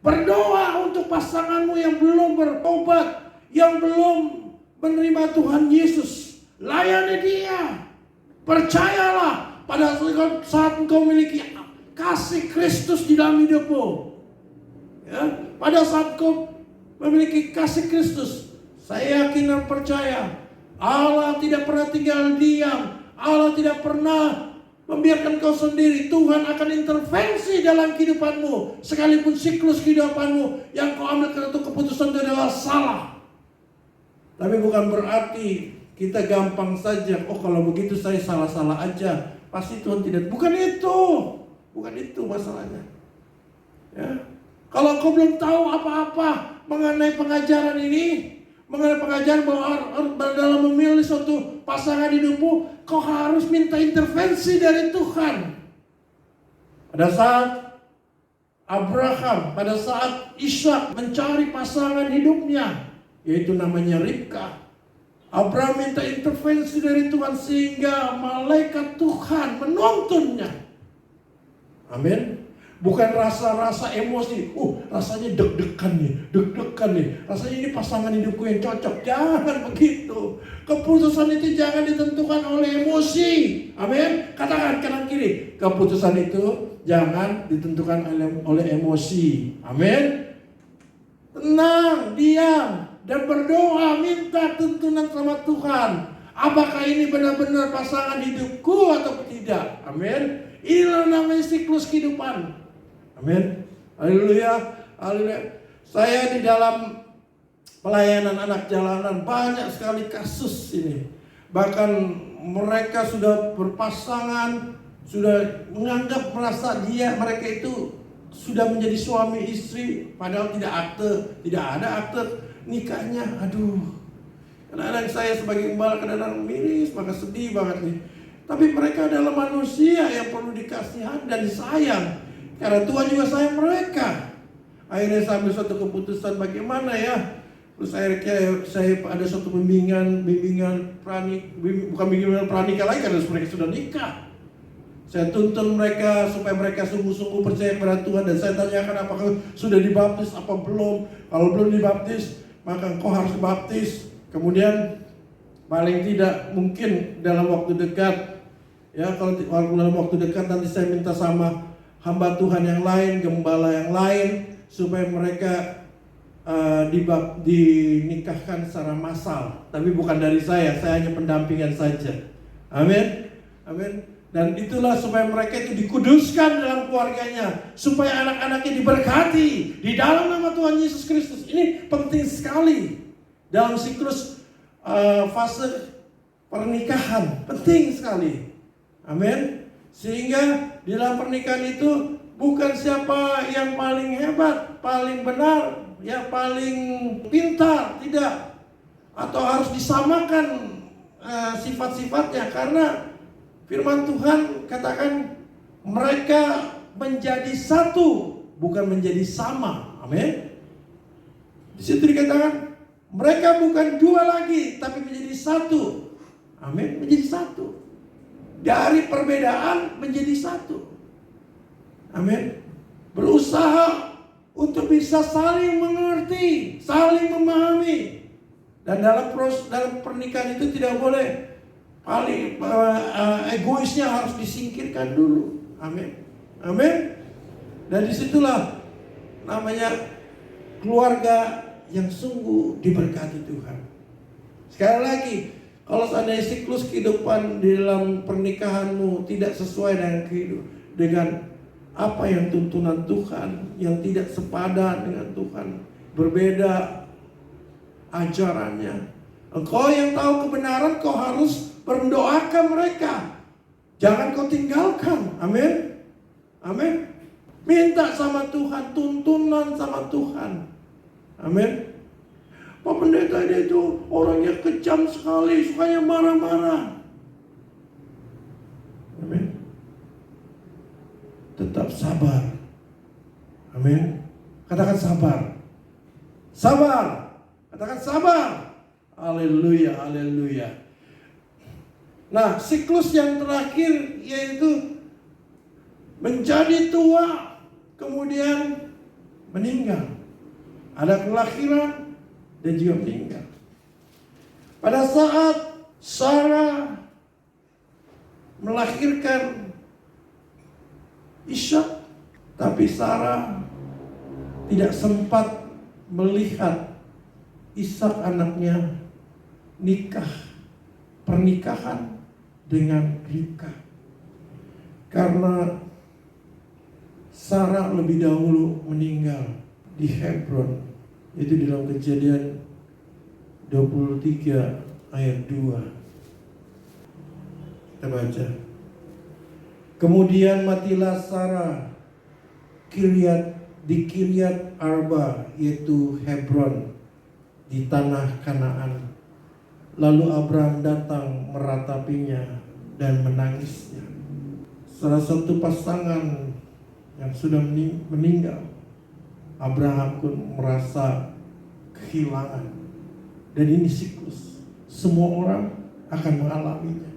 Berdoa untuk pasanganmu yang belum bertobat, yang belum menerima Tuhan Yesus. Layani dia. Percayalah pada saat engkau memiliki kasih Kristus di dalam hidupmu. Ya, pada saat engkau memiliki kasih Kristus, saya yakin dan percaya Allah tidak pernah tinggal diam. Allah tidak pernah membiarkan kau sendiri. Tuhan akan intervensi dalam kehidupanmu. Sekalipun siklus kehidupanmu yang kau ambil karena keputusan itu adalah salah. Tapi bukan berarti kita gampang saja, oh kalau begitu saya salah-salah aja. Pasti Tuhan tidak. Bukan itu. Bukan itu masalahnya. Ya. Kalau kau belum tahu apa-apa mengenai pengajaran ini, mengenai pengajaran bahwa dalam memilih suatu pasangan hidupmu, kau harus minta intervensi dari Tuhan. Pada saat Abraham, pada saat Ishak mencari pasangan hidupnya, yaitu namanya Ribka, Abraham minta intervensi dari Tuhan sehingga malaikat Tuhan menuntunnya. Amin. Bukan rasa-rasa emosi. Rasanya deg-degan nih. Rasanya ini pasangan hidupku yang cocok. Jangan begitu. Keputusan itu jangan ditentukan oleh emosi. Amin. Katakan kanan kiri. Keputusan itu jangan ditentukan oleh emosi. Amin. Tenang, diam, dan berdoa, minta tuntunan sama Tuhan. Apakah ini benar-benar pasangan hidupku atau tidak? Amin. Inilah namanya siklus kehidupan. Amin. Haleluya. Haleluya. Saya di dalam pelayanan anak jalanan banyak sekali kasus ini. Bahkan mereka sudah berpasangan, sudah menganggap merasa mereka itu sudah menjadi suami istri, padahal tidak ada akte nikahnya. Aduh. Kadang-kadang saya sebagai gembala kadang-kadang miris, maka sedih banget nih. Tapi mereka adalah manusia yang perlu dikasihan dan disayang. Karena Tuhan juga sayang mereka. Akhirnya saya ambil suatu keputusan bagaimana ya. Terus akhirnya saya ada suatu bimbingan pranikah lagi karena mereka sudah nikah. Saya tuntun mereka supaya mereka sungguh-sungguh percaya kepada Tuhan. Dan saya tanyakan apakah sudah dibaptis apa belum. Kalau belum dibaptis, maka engkau harus dibaptis. Kemudian paling tidak mungkin dalam waktu dekat, ya kalau dalam waktu dekat nanti saya minta sama hamba Tuhan yang lain, gembala yang lain, supaya mereka dinikahkan secara massal. Tapi bukan dari saya hanya pendampingan saja. Amin. Amin. Dan itulah supaya mereka itu dikuduskan dalam keluarganya, supaya anak-anaknya diberkati di dalam nama Tuhan Yesus Kristus. Ini penting sekali dalam siklus fase pernikahan, penting sekali. Amin. Sehingga di dalam pernikahan itu bukan siapa yang paling hebat, paling benar, ya paling pintar, tidak. Atau harus disamakan sifat-sifatnya, karena firman Tuhan katakan mereka menjadi satu, bukan menjadi sama. Amin. Di situ dikatakan mereka bukan dua lagi, tapi menjadi satu. Amin. Menjadi satu. Dari perbedaan menjadi satu. Amin. Berusaha untuk bisa saling mengerti, saling memahami. Dan dalam pernikahan itu tidak boleh paling egoisnya harus disingkirkan dulu. Amin. Amin. Dan disitulah namanya keluarga yang sungguh diberkati Tuhan. Sekali lagi, kalau seandainya siklus kehidupan di dalam pernikahanmu tidak sesuai dengan apa yang tuntunan Tuhan, yang tidak sepadan dengan Tuhan, berbeda ajarannya, engkau yang tahu kebenaran, kau harus mendoakan mereka. Jangan kau tinggalkan. Amin. Amin. Minta sama Tuhan, tuntunan sama Tuhan. Amin. Pak Pendeta dia itu orangnya kejam sekali, sukanya marah-marah. Amin. tetap sabar. Amin. Katakan sabar. Sabar. Katakan sabar. Haleluya, haleluya. Nah, siklus yang terakhir yaitu menjadi tua, kemudian meninggal. Ada kelahiran dan juga meninggal. Pada saat Sarah melahirkan Ishak, tapi Sarah tidak sempat melihat Ishak anaknya pernikahan dengan Ribka. Karena Sarah lebih dahulu meninggal di Hebron, itu dalam Kejadian 23 ayat 2. Kita baca. Kemudian matilah Sarah di Kiryat Arba, yaitu Hebron, di tanah Kanaan. Lalu Abraham datang meratapinya dan menangisnya. Salah satu pasangan yang sudah meninggal, Abraham pun merasa kehilangan. Dan ini siklus. Semua orang akan mengalaminya.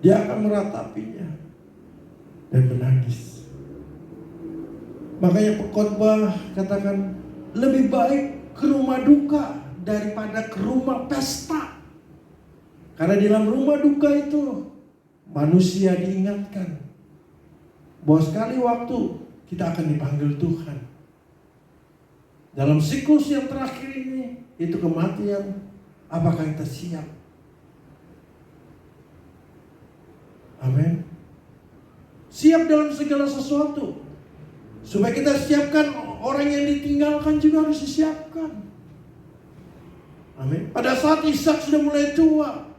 Dia akan meratapinya dan menangis. Makanya pengkhotbah katakan, lebih baik ke rumah duka daripada ke rumah pesta. Karena di dalam rumah duka itu manusia diingatkan bahwa sekali waktu kita akan dipanggil Tuhan. Dalam siklus yang terakhir ini, itu kematian, apakah kita siap? Amin. Siap dalam segala sesuatu. Supaya kita siapkan, orang yang ditinggalkan juga harus disiapkan. Amin. Pada saat Ishak sudah mulai tua,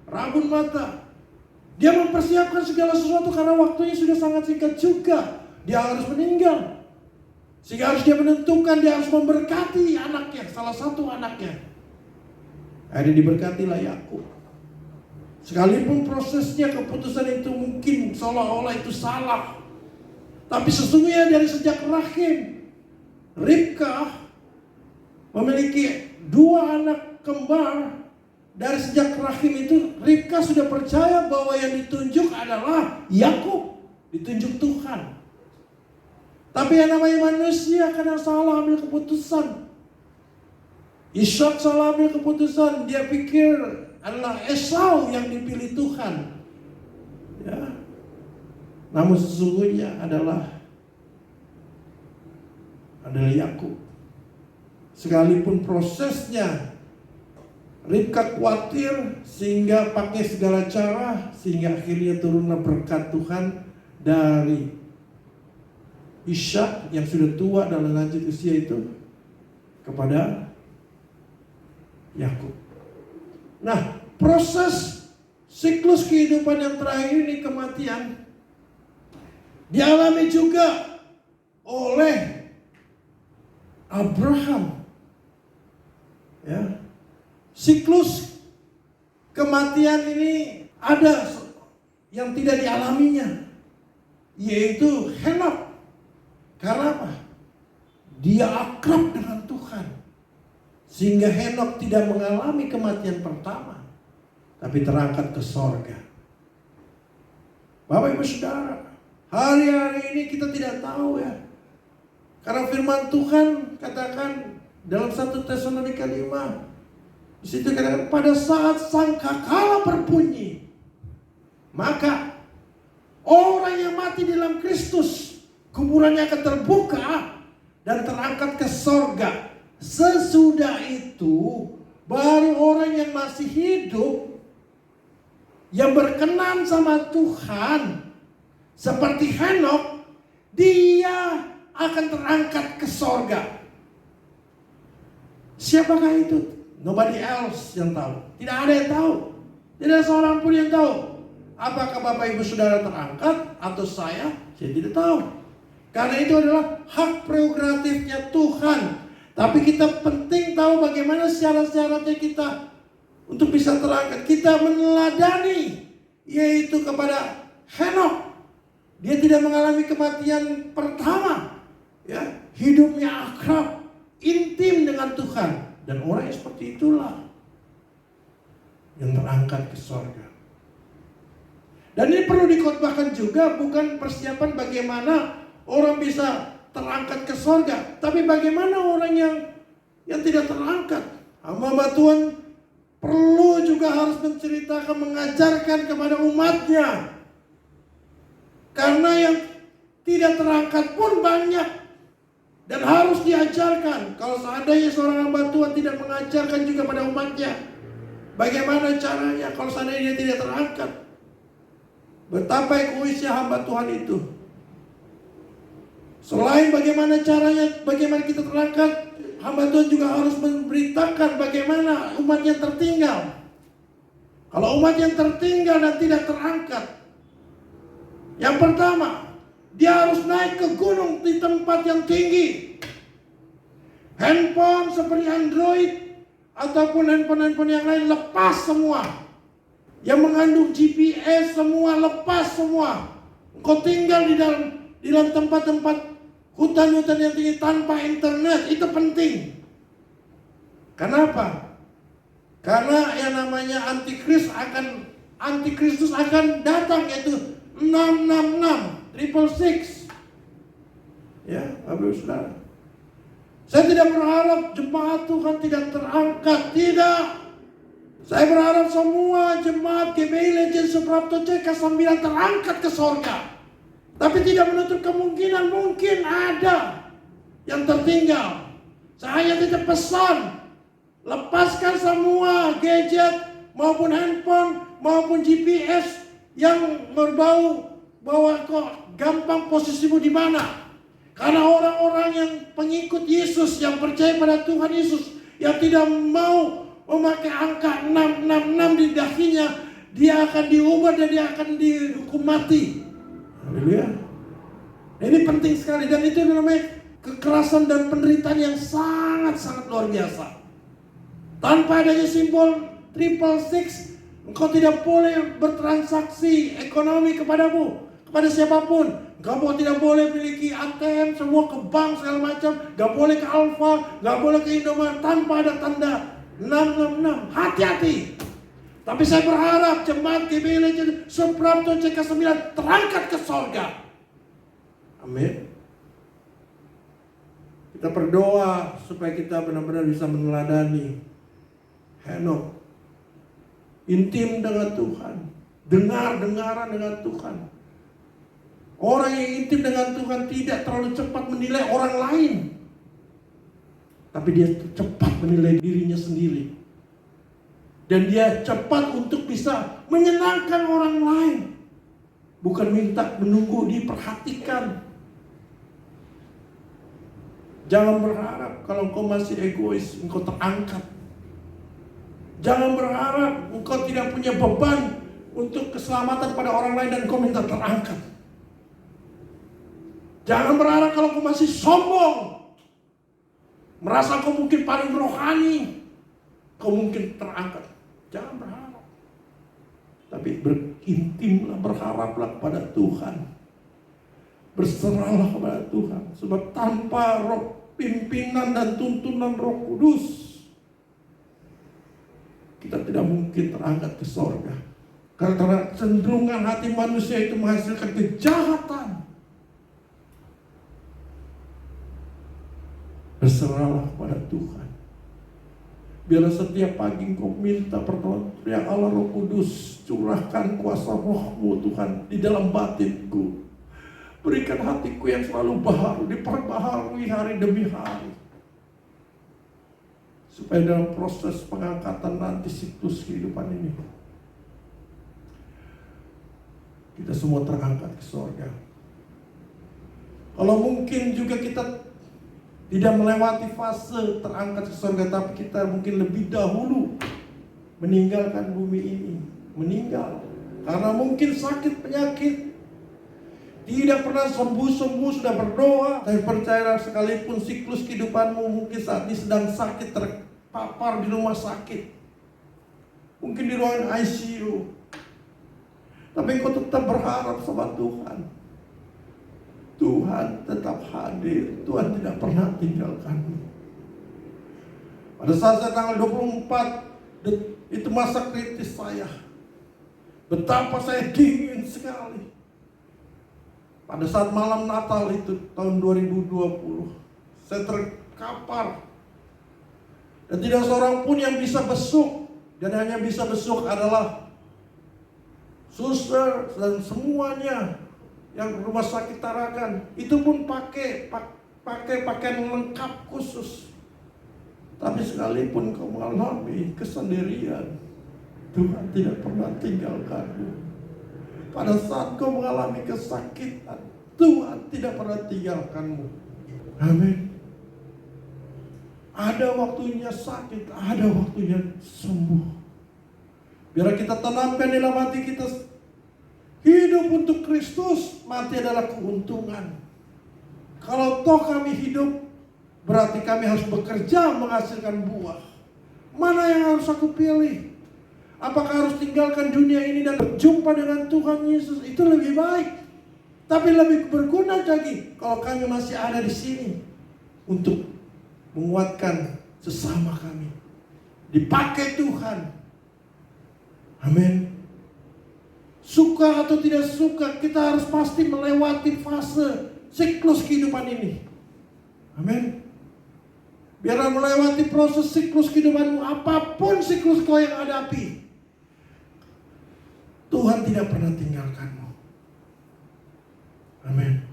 rabun mata, dia mempersiapkan segala sesuatu karena waktunya sudah sangat singkat juga. Dia harus meninggal. Sehingga harus dia menentukan, dia harus memberkati anaknya, salah satu anaknya. Akhirnya diberkatilah Yakub. Sekalipun prosesnya, keputusan itu mungkin seolah-olah itu salah. Tapi sesungguhnya dari sejak rahim, Ribka memiliki 2 anak kembar. Dari sejak rahim itu, Ribka sudah percaya bahwa yang ditunjuk adalah Yakub, ditunjuk Tuhan. Tapi yang namanya manusia kadang salah ambil keputusan. Ishak salah ambil keputusan, dia pikir adalah Esau yang dipilih Tuhan. Ya. Namun sesungguhnya adalah Yakub. Sekalipun prosesnya Ribka khawatir sehingga pakai segala cara, sehingga akhirnya turunlah berkat Tuhan dari Ishak yang sudah tua dalam lanjut usia itu kepada Yakub. Nah, proses siklus kehidupan yang terakhir ini, kematian, dialami juga oleh Abraham. Ya. Siklus kematian ini ada yang tidak dialaminya, yaitu Henok. Karena apa? Dia akrab dengan Tuhan. Sehingga Henok tidak mengalami kematian pertama, tapi terangkat ke sorga. Bapak Ibu Saudara, hari-hari ini kita tidak tahu ya. Karena firman Tuhan katakan dalam 1 Tesalonika 5, di situ katakan, pada saat sangkakala berbunyi, maka orang yang mati dalam Kristus, kuburannya akan terbuka dan terangkat ke sorga. Sesudah itu baru orang yang masih hidup, yang berkenan sama Tuhan seperti Henok, dia akan terangkat ke sorga. Siapakah itu? Nobody else yang tahu. Tidak ada yang tahu. Tidak ada seorang pun yang tahu. Apakah Bapak Ibu Saudara terangkat atau saya tidak tahu. Karena itu adalah hak prerogatifnya Tuhan. Tapi kita penting tahu bagaimana syarat-syaratnya kita untuk bisa terangkat. Kita meneladani, yaitu kepada Henok. Dia tidak mengalami kematian pertama. Ya, hidupnya akrab, intim dengan Tuhan. Dan orang yang seperti itulah yang terangkat ke sorga. Dan ini perlu dikhotbahkan juga, bukan persiapan bagaimana orang bisa terangkat ke sorga, tapi bagaimana orang yang tidak terangkat. Hamba Tuhan perlu juga harus menceritakan, mengajarkan kepada umatnya. Karena yang tidak terangkat pun banyak dan harus diajarkan. Kalau seandainya seorang hamba Tuhan tidak mengajarkan juga pada umatnya, bagaimana caranya kalau seandainya dia tidak terangkat? Betapa egoisnya hamba Tuhan itu. Selain bagaimana caranya, bagaimana kita terangkat, hamba Tuhan juga harus memberitakan bagaimana umat yang tertinggal. Kalau umat yang tertinggal dan tidak terangkat, yang pertama, dia harus naik ke gunung di tempat yang tinggi. Handphone seperti Android ataupun handphone yang lain lepas semua. Yang mengandung GPS semua lepas semua. Engkau tinggal di dalam tempat-tempat hutan-hutan yang tinggi tanpa internet, itu penting. Kenapa? Karena yang namanya antikristus akan datang, yaitu 666, 666. Ya, Bapak Saudara. Saya tidak berharap jemaat Tuhan tidak terangkat, tidak. Saya berharap semua jemaat GBI Legend Suprapto CK9 terangkat ke sorga. Tapi tidak menutup kemungkinan mungkin ada yang tertinggal. Saya tidak pesan, lepaskan semua gadget maupun handphone maupun GPS yang berbau bahwa kok gampang posisimu di mana. Karena orang-orang yang pengikut Yesus, yang percaya pada Tuhan Yesus, yang tidak mau memakai angka 666 di dahinya, dia akan diubah dan dia akan dihukum mati. Haleluya. Ini penting sekali, dan itu namanya kekerasan dan penderitaan yang sangat-sangat luar biasa. Tanpa adanya simbol 666, engkau tidak boleh bertransaksi ekonomi kepadamu, kepada siapapun. Engkau tidak boleh memiliki ATM semua ke bank segala macam, gak boleh ke Alfa, gak boleh ke Indomaret tanpa ada tanda 666. Hati-hati. Tapi saya berharap jemaat GBI Legend Suprapto CK9 terangkat ke sorga. Amin. Kita berdoa supaya kita benar-benar bisa meneladani Henokh. Intim dengan Tuhan, dengar-dengaran dengan Tuhan. Orang yang intim dengan Tuhan tidak terlalu cepat menilai orang lain, tapi dia cepat menilai dirinya sendiri. Dan dia cepat untuk bisa menyenangkan orang lain, bukan minta menunggu diperhatikan. Jangan berharap kalau engkau masih egois, engkau terangkat. Jangan berharap engkau tidak punya beban untuk keselamatan pada orang lain dan engkau minta terangkat. Jangan berharap kalau engkau masih sombong, merasa engkau mungkin paling rohani, engkau mungkin terangkat. Jangan berharap. Tapi berintimlah, berharaplah kepada Tuhan. Berserahlah kepada Tuhan. Sebab tanpa roh pimpinan dan tuntunan Roh Kudus, kita tidak mungkin terangkat ke sorga. Karena cenderungan hati manusia itu menghasilkan kejahatan. Berserahlah kepada Tuhan. Biarlah setiap pagi engkau minta pertolongan. Ya Allah Roh Kudus, curahkan kuasa rohmu Tuhan di dalam batinku. Berikan hatiku yang selalu baharu, diperbaharui hari demi hari. Supaya dalam proses pengangkatan nanti siklus kehidupan ini, kita semua terangkat ke sorga. Kalau mungkin juga kita tidak melewati fase terangkat ke sorga, tapi kita mungkin lebih dahulu meninggalkan bumi ini. Meninggal karena mungkin sakit penyakit, tidak pernah sembuh-sembuh, sudah berdoa. Tapi percayalah, sekalipun siklus kehidupanmu mungkin saat ini sedang sakit, terpapar di rumah sakit, mungkin di ruangan ICU, tapi engkau tetap berharap sama Tuhan. Tuhan tetap hadir. Tuhan tidak pernah tinggalkanmu. Pada saat saya tanggal 24, itu masa kritis saya. Betapa saya dingin sekali. Pada saat malam Natal itu tahun 2020, saya terkapar. Dan tidak seorang pun yang bisa besuk. Dan hanya bisa besuk adalah suster dan semuanya yang rumah sakit Tarakan. Itu pun pakai pakaian lengkap khusus. Tapi sekalipun kau mengalami kesendirian, Tuhan tidak pernah tinggalkanmu. Pada saat kau mengalami kesakitan, Tuhan tidak pernah tinggalkanmu. Amin. Ada waktunya sakit, ada waktunya sembuh. Biar kita tanamkan dalam hati kita, hidup untuk Kristus, mati adalah keuntungan. Kalau toh kami hidup, berarti kami harus bekerja menghasilkan buah. Mana yang harus aku pilih? Apakah harus tinggalkan dunia ini dan berjumpa dengan Tuhan Yesus? Itu lebih baik. Tapi lebih berguna lagi kalau kami masih ada di sini untuk menguatkan sesama kami. Dipakai Tuhan. Amin. Suka atau tidak suka, kita harus pasti melewati fase siklus kehidupan ini. Amin. Biar melewati proses siklus kehidupanmu, apapun siklus kau yang hadapi, Tuhan tidak pernah tinggalkanmu. Amin.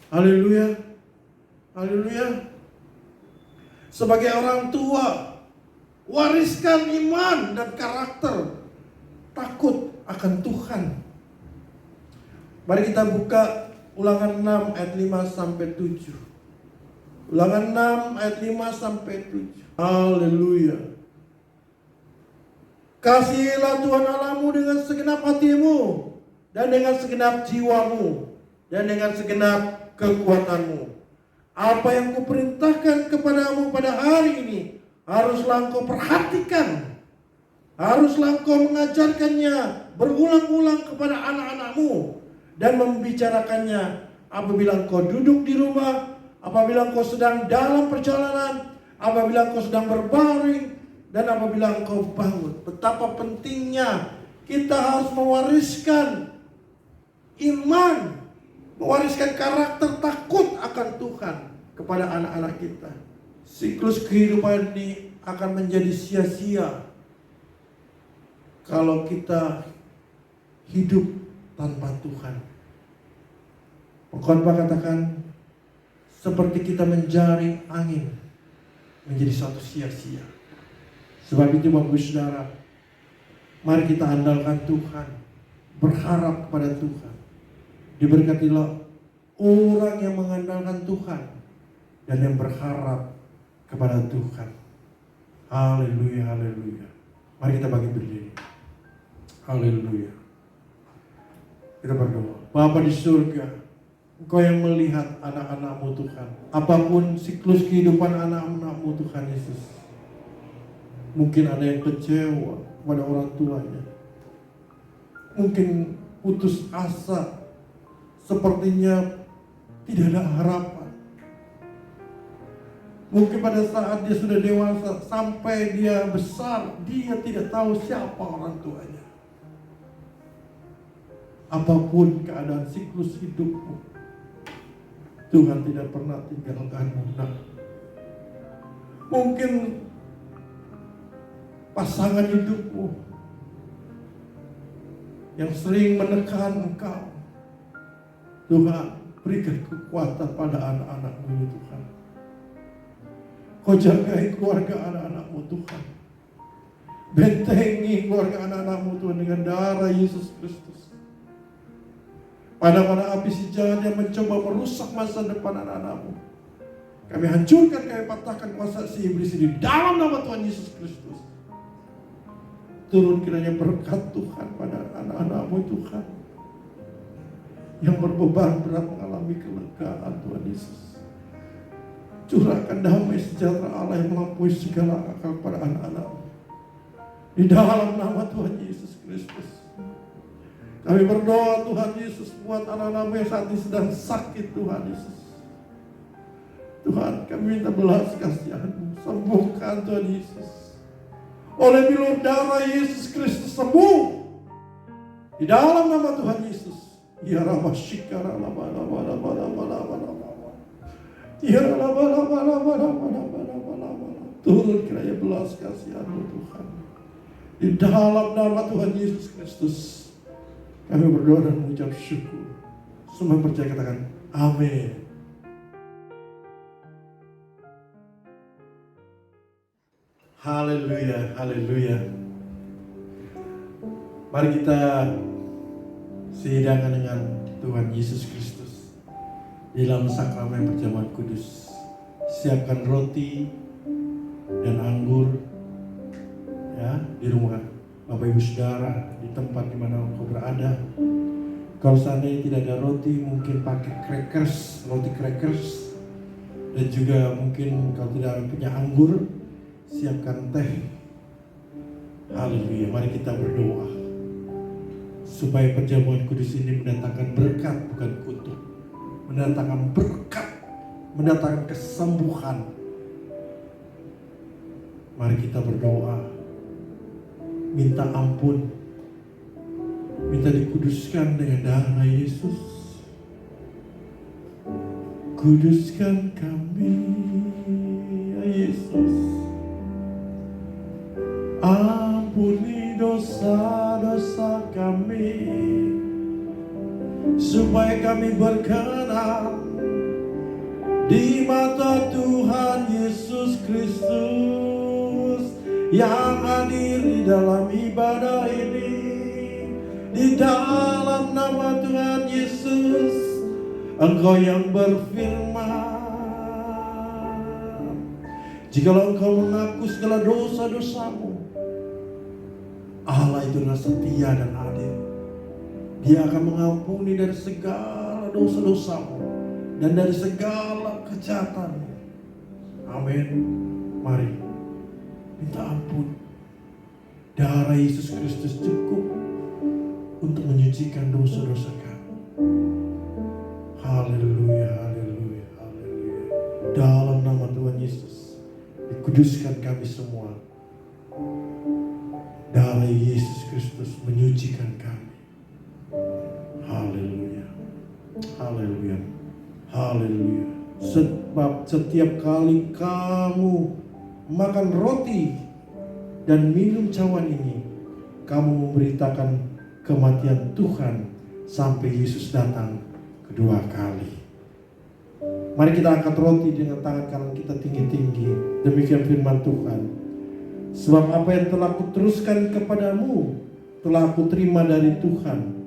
Haleluya. Haleluya. Sebagai orang tua, wariskan iman dan karakter takut akan Tuhan. Mari kita buka Ulangan 6 ayat 5 sampai 7. Ulangan 6 ayat 5 sampai 7. Haleluya. Kasihilah Tuhan Allahmu dengan segenap hatimu, dan dengan segenap jiwamu, dan dengan segenap kekuatanmu. Apa yang kuperintahkan kepadamu pada hari ini, haruslah engkau perhatikan. Haruslah engkau mengajarkannya berulang-ulang kepada anak-anakmu, dan membicarakannya apabila engkau duduk di rumah, apabila engkau sedang dalam perjalanan, apabila engkau sedang berbaring, dan apabila engkau bangun. Betapa pentingnya kita harus mewariskan iman, mewariskan karakter takut akan Tuhan kepada anak-anak kita. Siklus kehidupan ini akan menjadi sia-sia kalau kita hidup tanpa Tuhan. Pengkhotbah katakan, seperti kita menjaring angin menjadi suatu sia-sia. Sebab itu Bapak Saudara, mari kita andalkan Tuhan, berharap kepada Tuhan. Diberkatilah orang yang mengandalkan Tuhan dan yang berharap kepada Tuhan. Haleluya, haleluya. Mari kita bangkit berdiri. Haleluya. Kita berdoa. Bapa di surga, Engkau yang melihat anak-anak-Mu Tuhan. Apapun siklus kehidupan anak-anak-Mu Tuhan Yesus. Mungkin ada yang kecewa kepada orang tuanya. Mungkin putus asa. Sepertinya tidak ada harapan. Mungkin pada saat dia sudah dewasa, sampai dia besar, dia tidak tahu siapa orang tuanya. Apapun keadaan siklus hidupmu, Tuhan tidak pernah tinggalkanmu. Mungkin pasangan hidupmu yang sering menekan engkau, Tuhan berikan kekuatan pada anak-anakmu ya Tuhan. Kau jagai keluarga anak-anakmu Tuhan. Bentengi keluarga anak-anakmu Tuhan dengan darah Yesus Kristus. Pada api si jahat yang mencoba merusak masa depan anak-anakmu, kami hancurkan, kami patahkan kuasa si iblis ini dalam nama Tuhan Yesus Kristus. Turun kiranya berkat Tuhan pada anak-anakmu Tuhan, yang berbeban berat mengalami kelegaan Tuhan Yesus. Curahkan damai sejahtera Allah yang melampaui segala akal pada anak-anak. Di dalam nama Tuhan Yesus Kristus. Kami berdoa Tuhan Yesus buat anak-anakmu yang saat ini sedang sakit Tuhan Yesus. Tuhan, kami minta belas kasihan-Mu, sembuhkan Tuhan Yesus. Oleh bilur darah Yesus Kristus sembuh. Di dalam nama Tuhan Yesus. Ya Rabba Shikara Laba Laba Laba Laba Laba Laba. Ya Rabba Laba Laba Laba Laba Laba Laba. Turun kiranya belas kasihan-Mu Tuhan. Di dalam nama Tuhan Yesus Kristus kami berdoa dan mengucap syukur. Semua percaya katakan amin. Haleluya, haleluya. Mari kita sehidangan dengan Tuhan Yesus Kristus di dalam sakramen perjamuan kudus. Siapkan roti dan anggur ya di rumah Bapak Ibu Saudara, di tempat di mana engkau berada. Kalau seandainya tidak ada roti, mungkin pakai crackers, roti crackers, dan juga mungkin kalau tidak punya anggur, siapkan teh. Haleluya, mari kita berdoa supaya perjamuan kudus ini mendatangkan berkat bukan kutuk, mendatangkan berkat, mendatangkan kesembuhan. Mari kita berdoa, minta ampun, minta dikuduskan dengan darah Yesus. Kuduskan kami ya Yesus, ampuni dosa-dosa kami, supaya kami berkenan di mata Tuhan Yesus Kristus yang hadir di dalam ibadah ini. Di dalam nama Tuhan Yesus, Engkau yang berfirman, jikalau engkau mengaku segala dosa-dosamu, Allah itu adalah setia dan adil. Dia akan mengampuni dari segala dosa-dosamu dan dari segala kejahatanmu. Amin. Mari minta ampun. Darah Yesus Kristus cukup untuk menyucikan dosa-dosa kami. Haleluya, haleluya, haleluya. Dalam nama Tuhan Yesus, dikuduskan kami semua. Darah Yesus Kristus menyucikan kami. Haleluya, haleluya, haleluya. Sebab setiap kali kamu makan roti dan minum cawan ini, kamu memberitakan kematian Tuhan sampai Yesus datang kedua kali. Mari kita angkat roti dengan tangan kanan kita tinggi-tinggi. Demikian firman Tuhan. Sebab apa yang telah kuteruskan kepadamu telah aku terima dari Tuhan,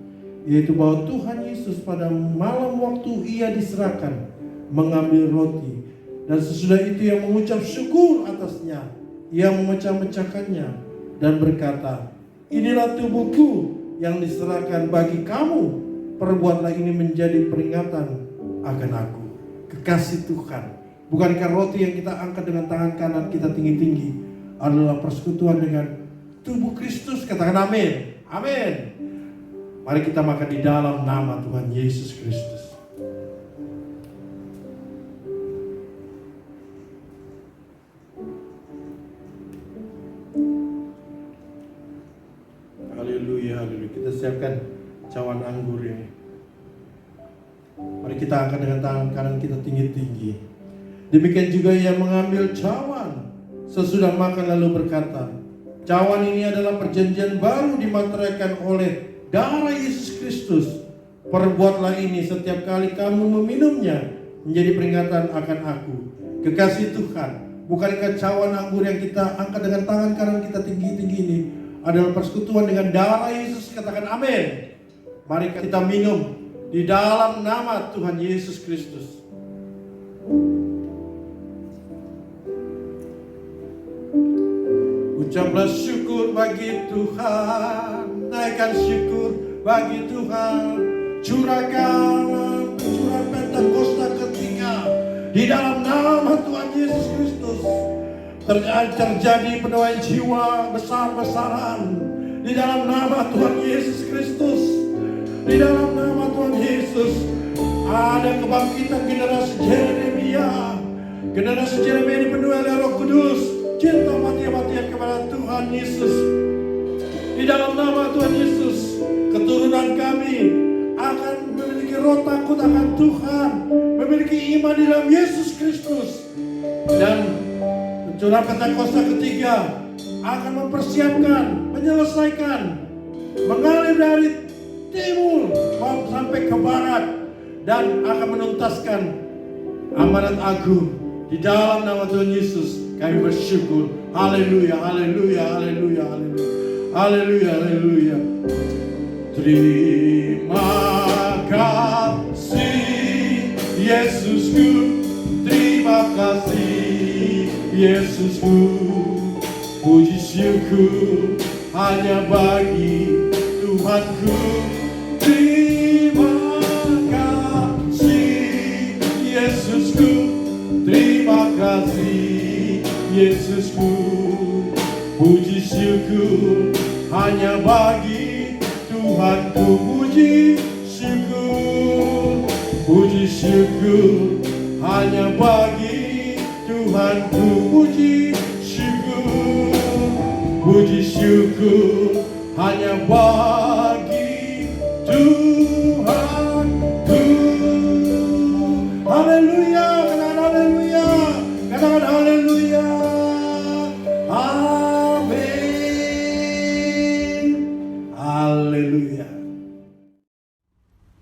yaitu bahwa Tuhan Yesus pada malam waktu ia diserahkan mengambil roti, dan sesudah itu ia mengucap syukur atasnya, ia memecah-mecahkannya dan berkata, inilah tubuhku yang diserahkan bagi kamu, perbuatlah ini menjadi peringatan akan aku. Kekasih Tuhan, bukankah roti yang kita angkat dengan tangan kanan kita tinggi-tinggi adalah persekutuan dengan tubuh Kristus? Katakan amin. Amin. Mari kita makan di dalam nama Tuhan Yesus Kristus. Haleluya, haleluya. Kita siapkan cawan anggur ini. Mari kita angkat dengan tangan kanan kita tinggi-tinggi. Demikian juga ia mengambil cawan sesudah makan lalu berkata, cawan ini adalah perjanjian baru dimateraikan oleh darah Yesus Kristus. Perbuatlah ini setiap kali kamu meminumnya menjadi peringatan akan aku. Kekasih Tuhan, bukankah cawan anggur yang kita angkat dengan tangan kanan kita tinggi-tinggi ini adalah persekutuan dengan darah Yesus? Katakan amin. Mari kita minum di dalam nama Tuhan Yesus Kristus. Ucaplah syukur bagi Tuhan, naikkan syukur bagi Tuhan. Curahkan Pentakosta ketiga di dalam nama Tuhan Yesus Kristus. Terjadi penuaian jiwa besar-besaran di dalam nama Tuhan Yesus Kristus. Di dalam nama Tuhan Yesus, ada kebangkitan generasi Yeremia. Generasi Yeremia dipenuhi oleh Roh Kudus, cinta mati-matian kepada Tuhan Yesus. Di dalam nama Tuhan Yesus, keturunan kami akan memiliki roh takut akan Tuhan, memiliki iman di dalam Yesus Kristus. Dan Curah Pentakosta ketiga akan mempersiapkan, menyelesaikan, mengalir dari timur sampai ke barat, dan akan menuntaskan amanat agung. Di dalam nama Tuhan Yesus kami bersyukur. Haleluya, haleluya, haleluya, haleluya, haleluya, haleluya. Terima kasih Yesusku, terima kasih Yesusku. Puji syukur hanya bagi Tuhanku. Terima kasih Yesusku, terima kasih Yesusku. Puji syukur hanya bagi Tuhanku. Puji syukur, puji syukur hanya bagi Tuhanku. Puji syukur, puji syukur hanya bagi Tuhanku. Haleluya, katakan haleluya, katakan haleluya. Amin. Haleluya.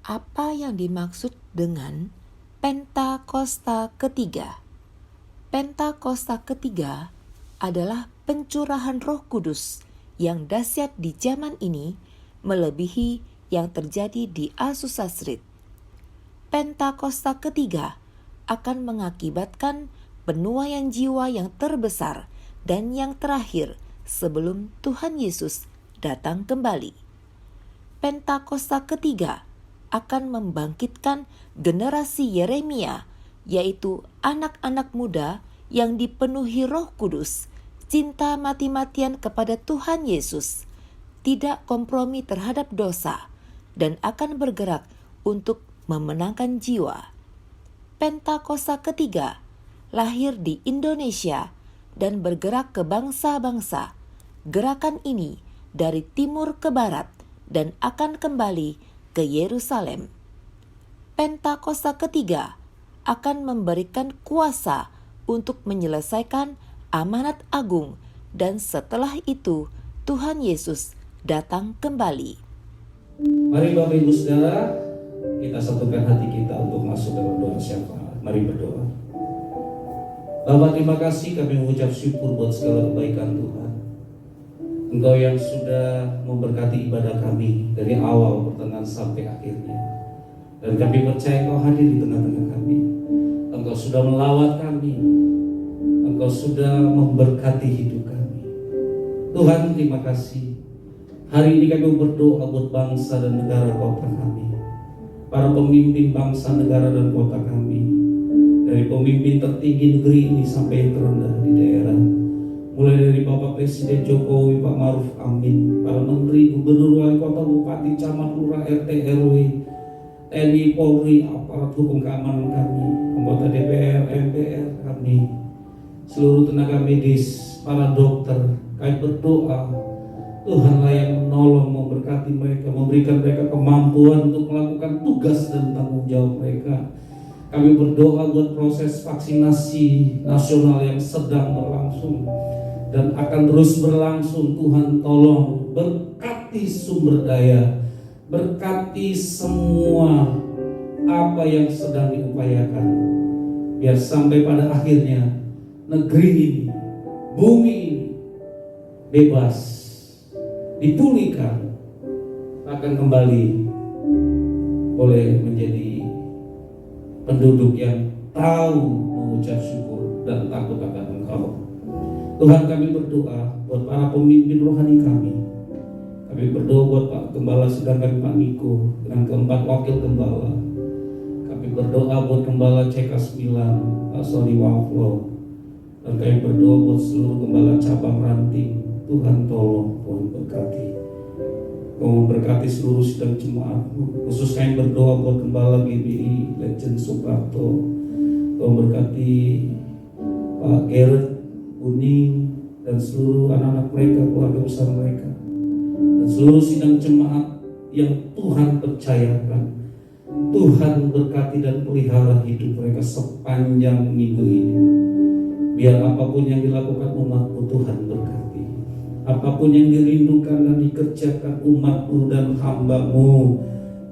Apa yang dimaksud dengan Pentakosta ketiga? Pentakosta ketiga adalah pencurahan Roh Kudus yang dahsyat di zaman ini, melebihi yang terjadi di Azusa Street. Pentakosta ketiga akan mengakibatkan penuaian jiwa yang terbesar dan yang terakhir sebelum Tuhan Yesus datang kembali. Pentakosta ketiga akan membangkitkan generasi Yeremia, yaitu anak-anak muda yang dipenuhi Roh Kudus, cinta mati-matian kepada Tuhan Yesus, tidak kompromi terhadap dosa, dan akan bergerak untuk memenangkan jiwa. Pentakosta ketiga lahir di Indonesia dan bergerak ke bangsa-bangsa. Gerakan ini dari timur ke barat dan akan kembali ke Yerusalem. Pentakosta ketiga akan memberikan kuasa untuk menyelesaikan amanat agung, dan setelah itu Tuhan Yesus datang kembali. Mari Bapak Ibu Saudara, kita satukan hati kita untuk masuk dalam doa syafaat. Mari berdoa. Bapak, terima kasih, kami mengucap syukur buat segala kebaikan Tuhan. Engkau yang sudah memberkati ibadah kami dari awal, pertengahan sampai akhirnya. Dan kami percaya Engkau hadir di tengah-tengah kami. Engkau sudah melawat kami. Engkau sudah memberkati hidup kami. Tuhan, terima kasih. Hari ini kami berdoa buat bangsa dan negara kota kami. Para pemimpin bangsa, negara, dan kota kami. Dari pemimpin tertinggi negeri ini sampai yang terendah di daerah. Mulai dari Bapak Presiden Jokowi, Pak Maruf Amin, para menteri, gubernur, wali kota, bupati, camat, lurah, RT, RW, TNI, Polri, aparat hukum keamanan kami, anggota DPR, MPR kami, seluruh tenaga medis, para dokter. Kami berdoa, Tuhanlah yang menolong, memberkati mereka, memberikan mereka kemampuan untuk melakukan tugas dan tanggung jawab mereka. Kami berdoa buat proses vaksinasi nasional yang sedang berlangsung dan akan terus berlangsung. Tuhan tolong berkati sumber daya, berkati semua apa yang sedang diupayakan, biar sampai pada akhirnya negeri ini, bumi ini bebas, dipulihkan, akan kembali boleh menjadi penduduk yang tahu mengucap syukur dan takut akan Engkau. Tuhan, kami berdoa buat para pemimpin rohani kami. Kami berdoa buat Pak Gembala sedang kami Pak Niko dengan keempat wakil gembala. Kami berdoa buat Gembala CK9 Pak Sony Waflo. Dan kami berdoa buat seluruh gembala cabang ranting. Tuhan tolong, Tuhan berkati. Kau memberkati seluruh sidang jemaatmu, khususnya yang berdoa buat Gembala GBI Legend Suprapto. Kau memberkati Pak Gerrit, Kuning, dan seluruh anak-anak mereka, keluarga besar mereka, dan seluruh sidang jemaat yang Tuhan percayakan. Tuhan berkati dan pelihara hidup mereka sepanjang minggu ini. Biar apapun yang dilakukan umat-Mu, Tuhan berkati. Apapun yang dirindukan dan dikerjakan umat-Mu dan hamba-Mu,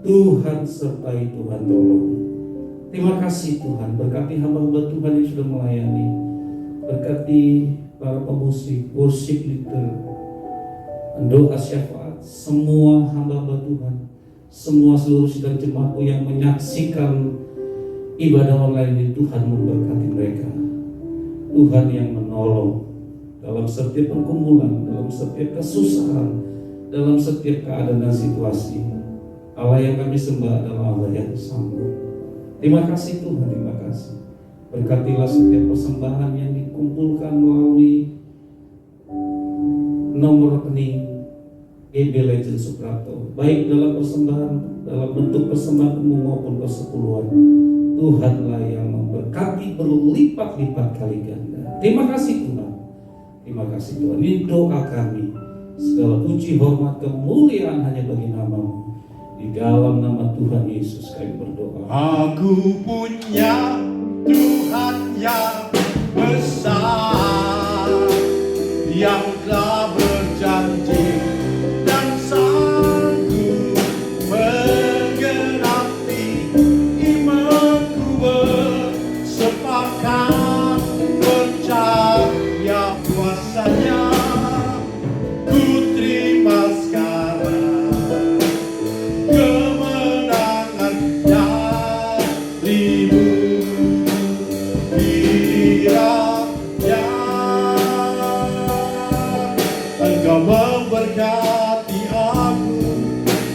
Tuhan sertai, Tuhan tolong. Terima kasih Tuhan, berkati hamba-hamba Tuhan yang sudah melayani. Berkati para pemusik, worship leader, doa syafaat, semua hamba-hamba Tuhan, semua seluruh sidang jemaat-Mu yang menyaksikan ibadah online ini. Tuhan memberkati mereka. Tuhan yang menolong dalam setiap pergumulan, dalam setiap kesusahan, dalam setiap keadaan dan situasi. Allah yang kami sembah adalah Allah yang sanggup. Terima kasih Tuhan, terima kasih. Berkatilah setiap persembahan yang dikumpulkan melalui nomor rekening GB Legend Suprapto, baik dalam persembahan, dalam bentuk persembahan umum maupun persepuluhan. Tuhanlah yang memberkati berlipat-lipat kali ganda. Terima kasih Tuhan. Terima kasih Tuhan. Ini doa kami. Segala puji, hormat, kemuliaan hanya bagi nama-Mu. Di dalam nama Tuhan Yesus kami berdoa. Aku punya Tuhan yang besar, yang telah berjanji dan sanggup menggenapi imanku. Bersepakat percaya kuasa-Nya, ku terima sekarang kemenangan darimu. Kiranya Engkau memberkati aku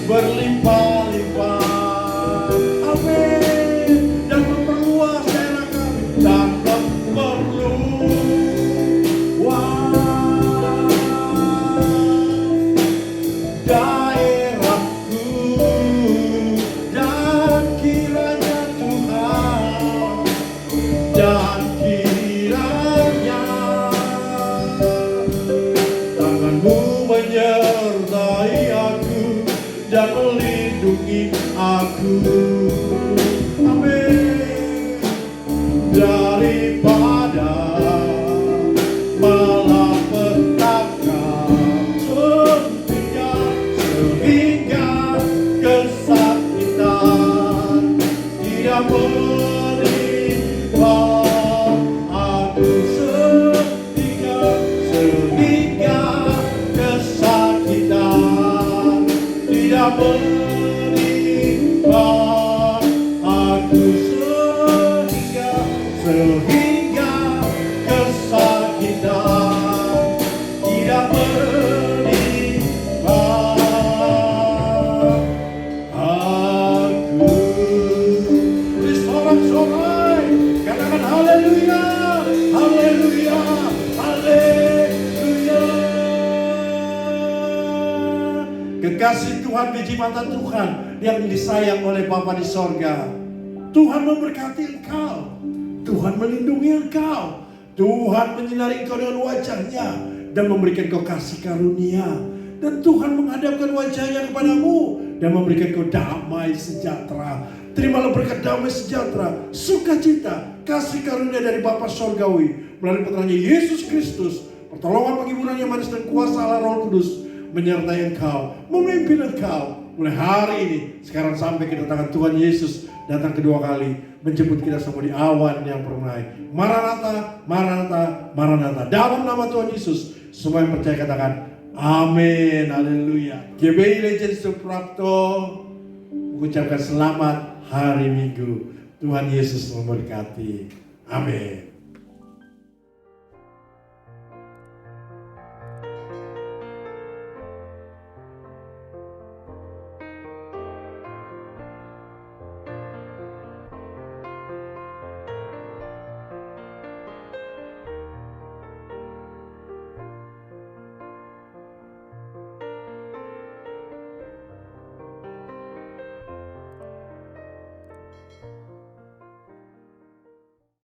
berlimpah-limpah, amin, dan memperluas daerah kami, dan memperluas daerahku. Dan kiranya Tuhan, dan kiranya tangan-Mu menyertai aku dan melindungi aku, amin, daripada malapetaka, sehingga kesakitan tidak menimpa aku, sehingga kesakitan tidak menimpa aku, sehingga kesakitan tidak menimpa aku. Sorak-sorai, katakan haleluya, haleluya, haleluya. Kekasih Tuhan, biji mata Tuhan yang disayang oleh Bapa di sorga, Tuhan memberkati engkau, Tuhan melindungi engkau, Tuhan menyinari engkau dengan wajah-Nya dan memberikan kau kasih karunia, dan Tuhan menghadapkan wajah-Nya kepadamu dan memberikan kau damai sejahtera. Terimalah berkat damai sejahtera, sukacita, kasih karunia dari Bapa Sorgawi melalui putranya Yesus Kristus. Pertolongan, penghiburan yang manis dan kuasa Allah Roh Kudus menyertai engkau, memimpin engkau mulai hari ini, sekarang sampai kedatangan Tuhan Yesus datang kedua kali menjemput kita semua di awan yang permai. Maranatha, Maranatha, Maranatha. Dalam nama Tuhan Yesus, semua yang percaya katakan amin, haleluya. GBI Legend Suprapto mengucapkan selamat hari Minggu. Tuhan Yesus memberkati. Amin.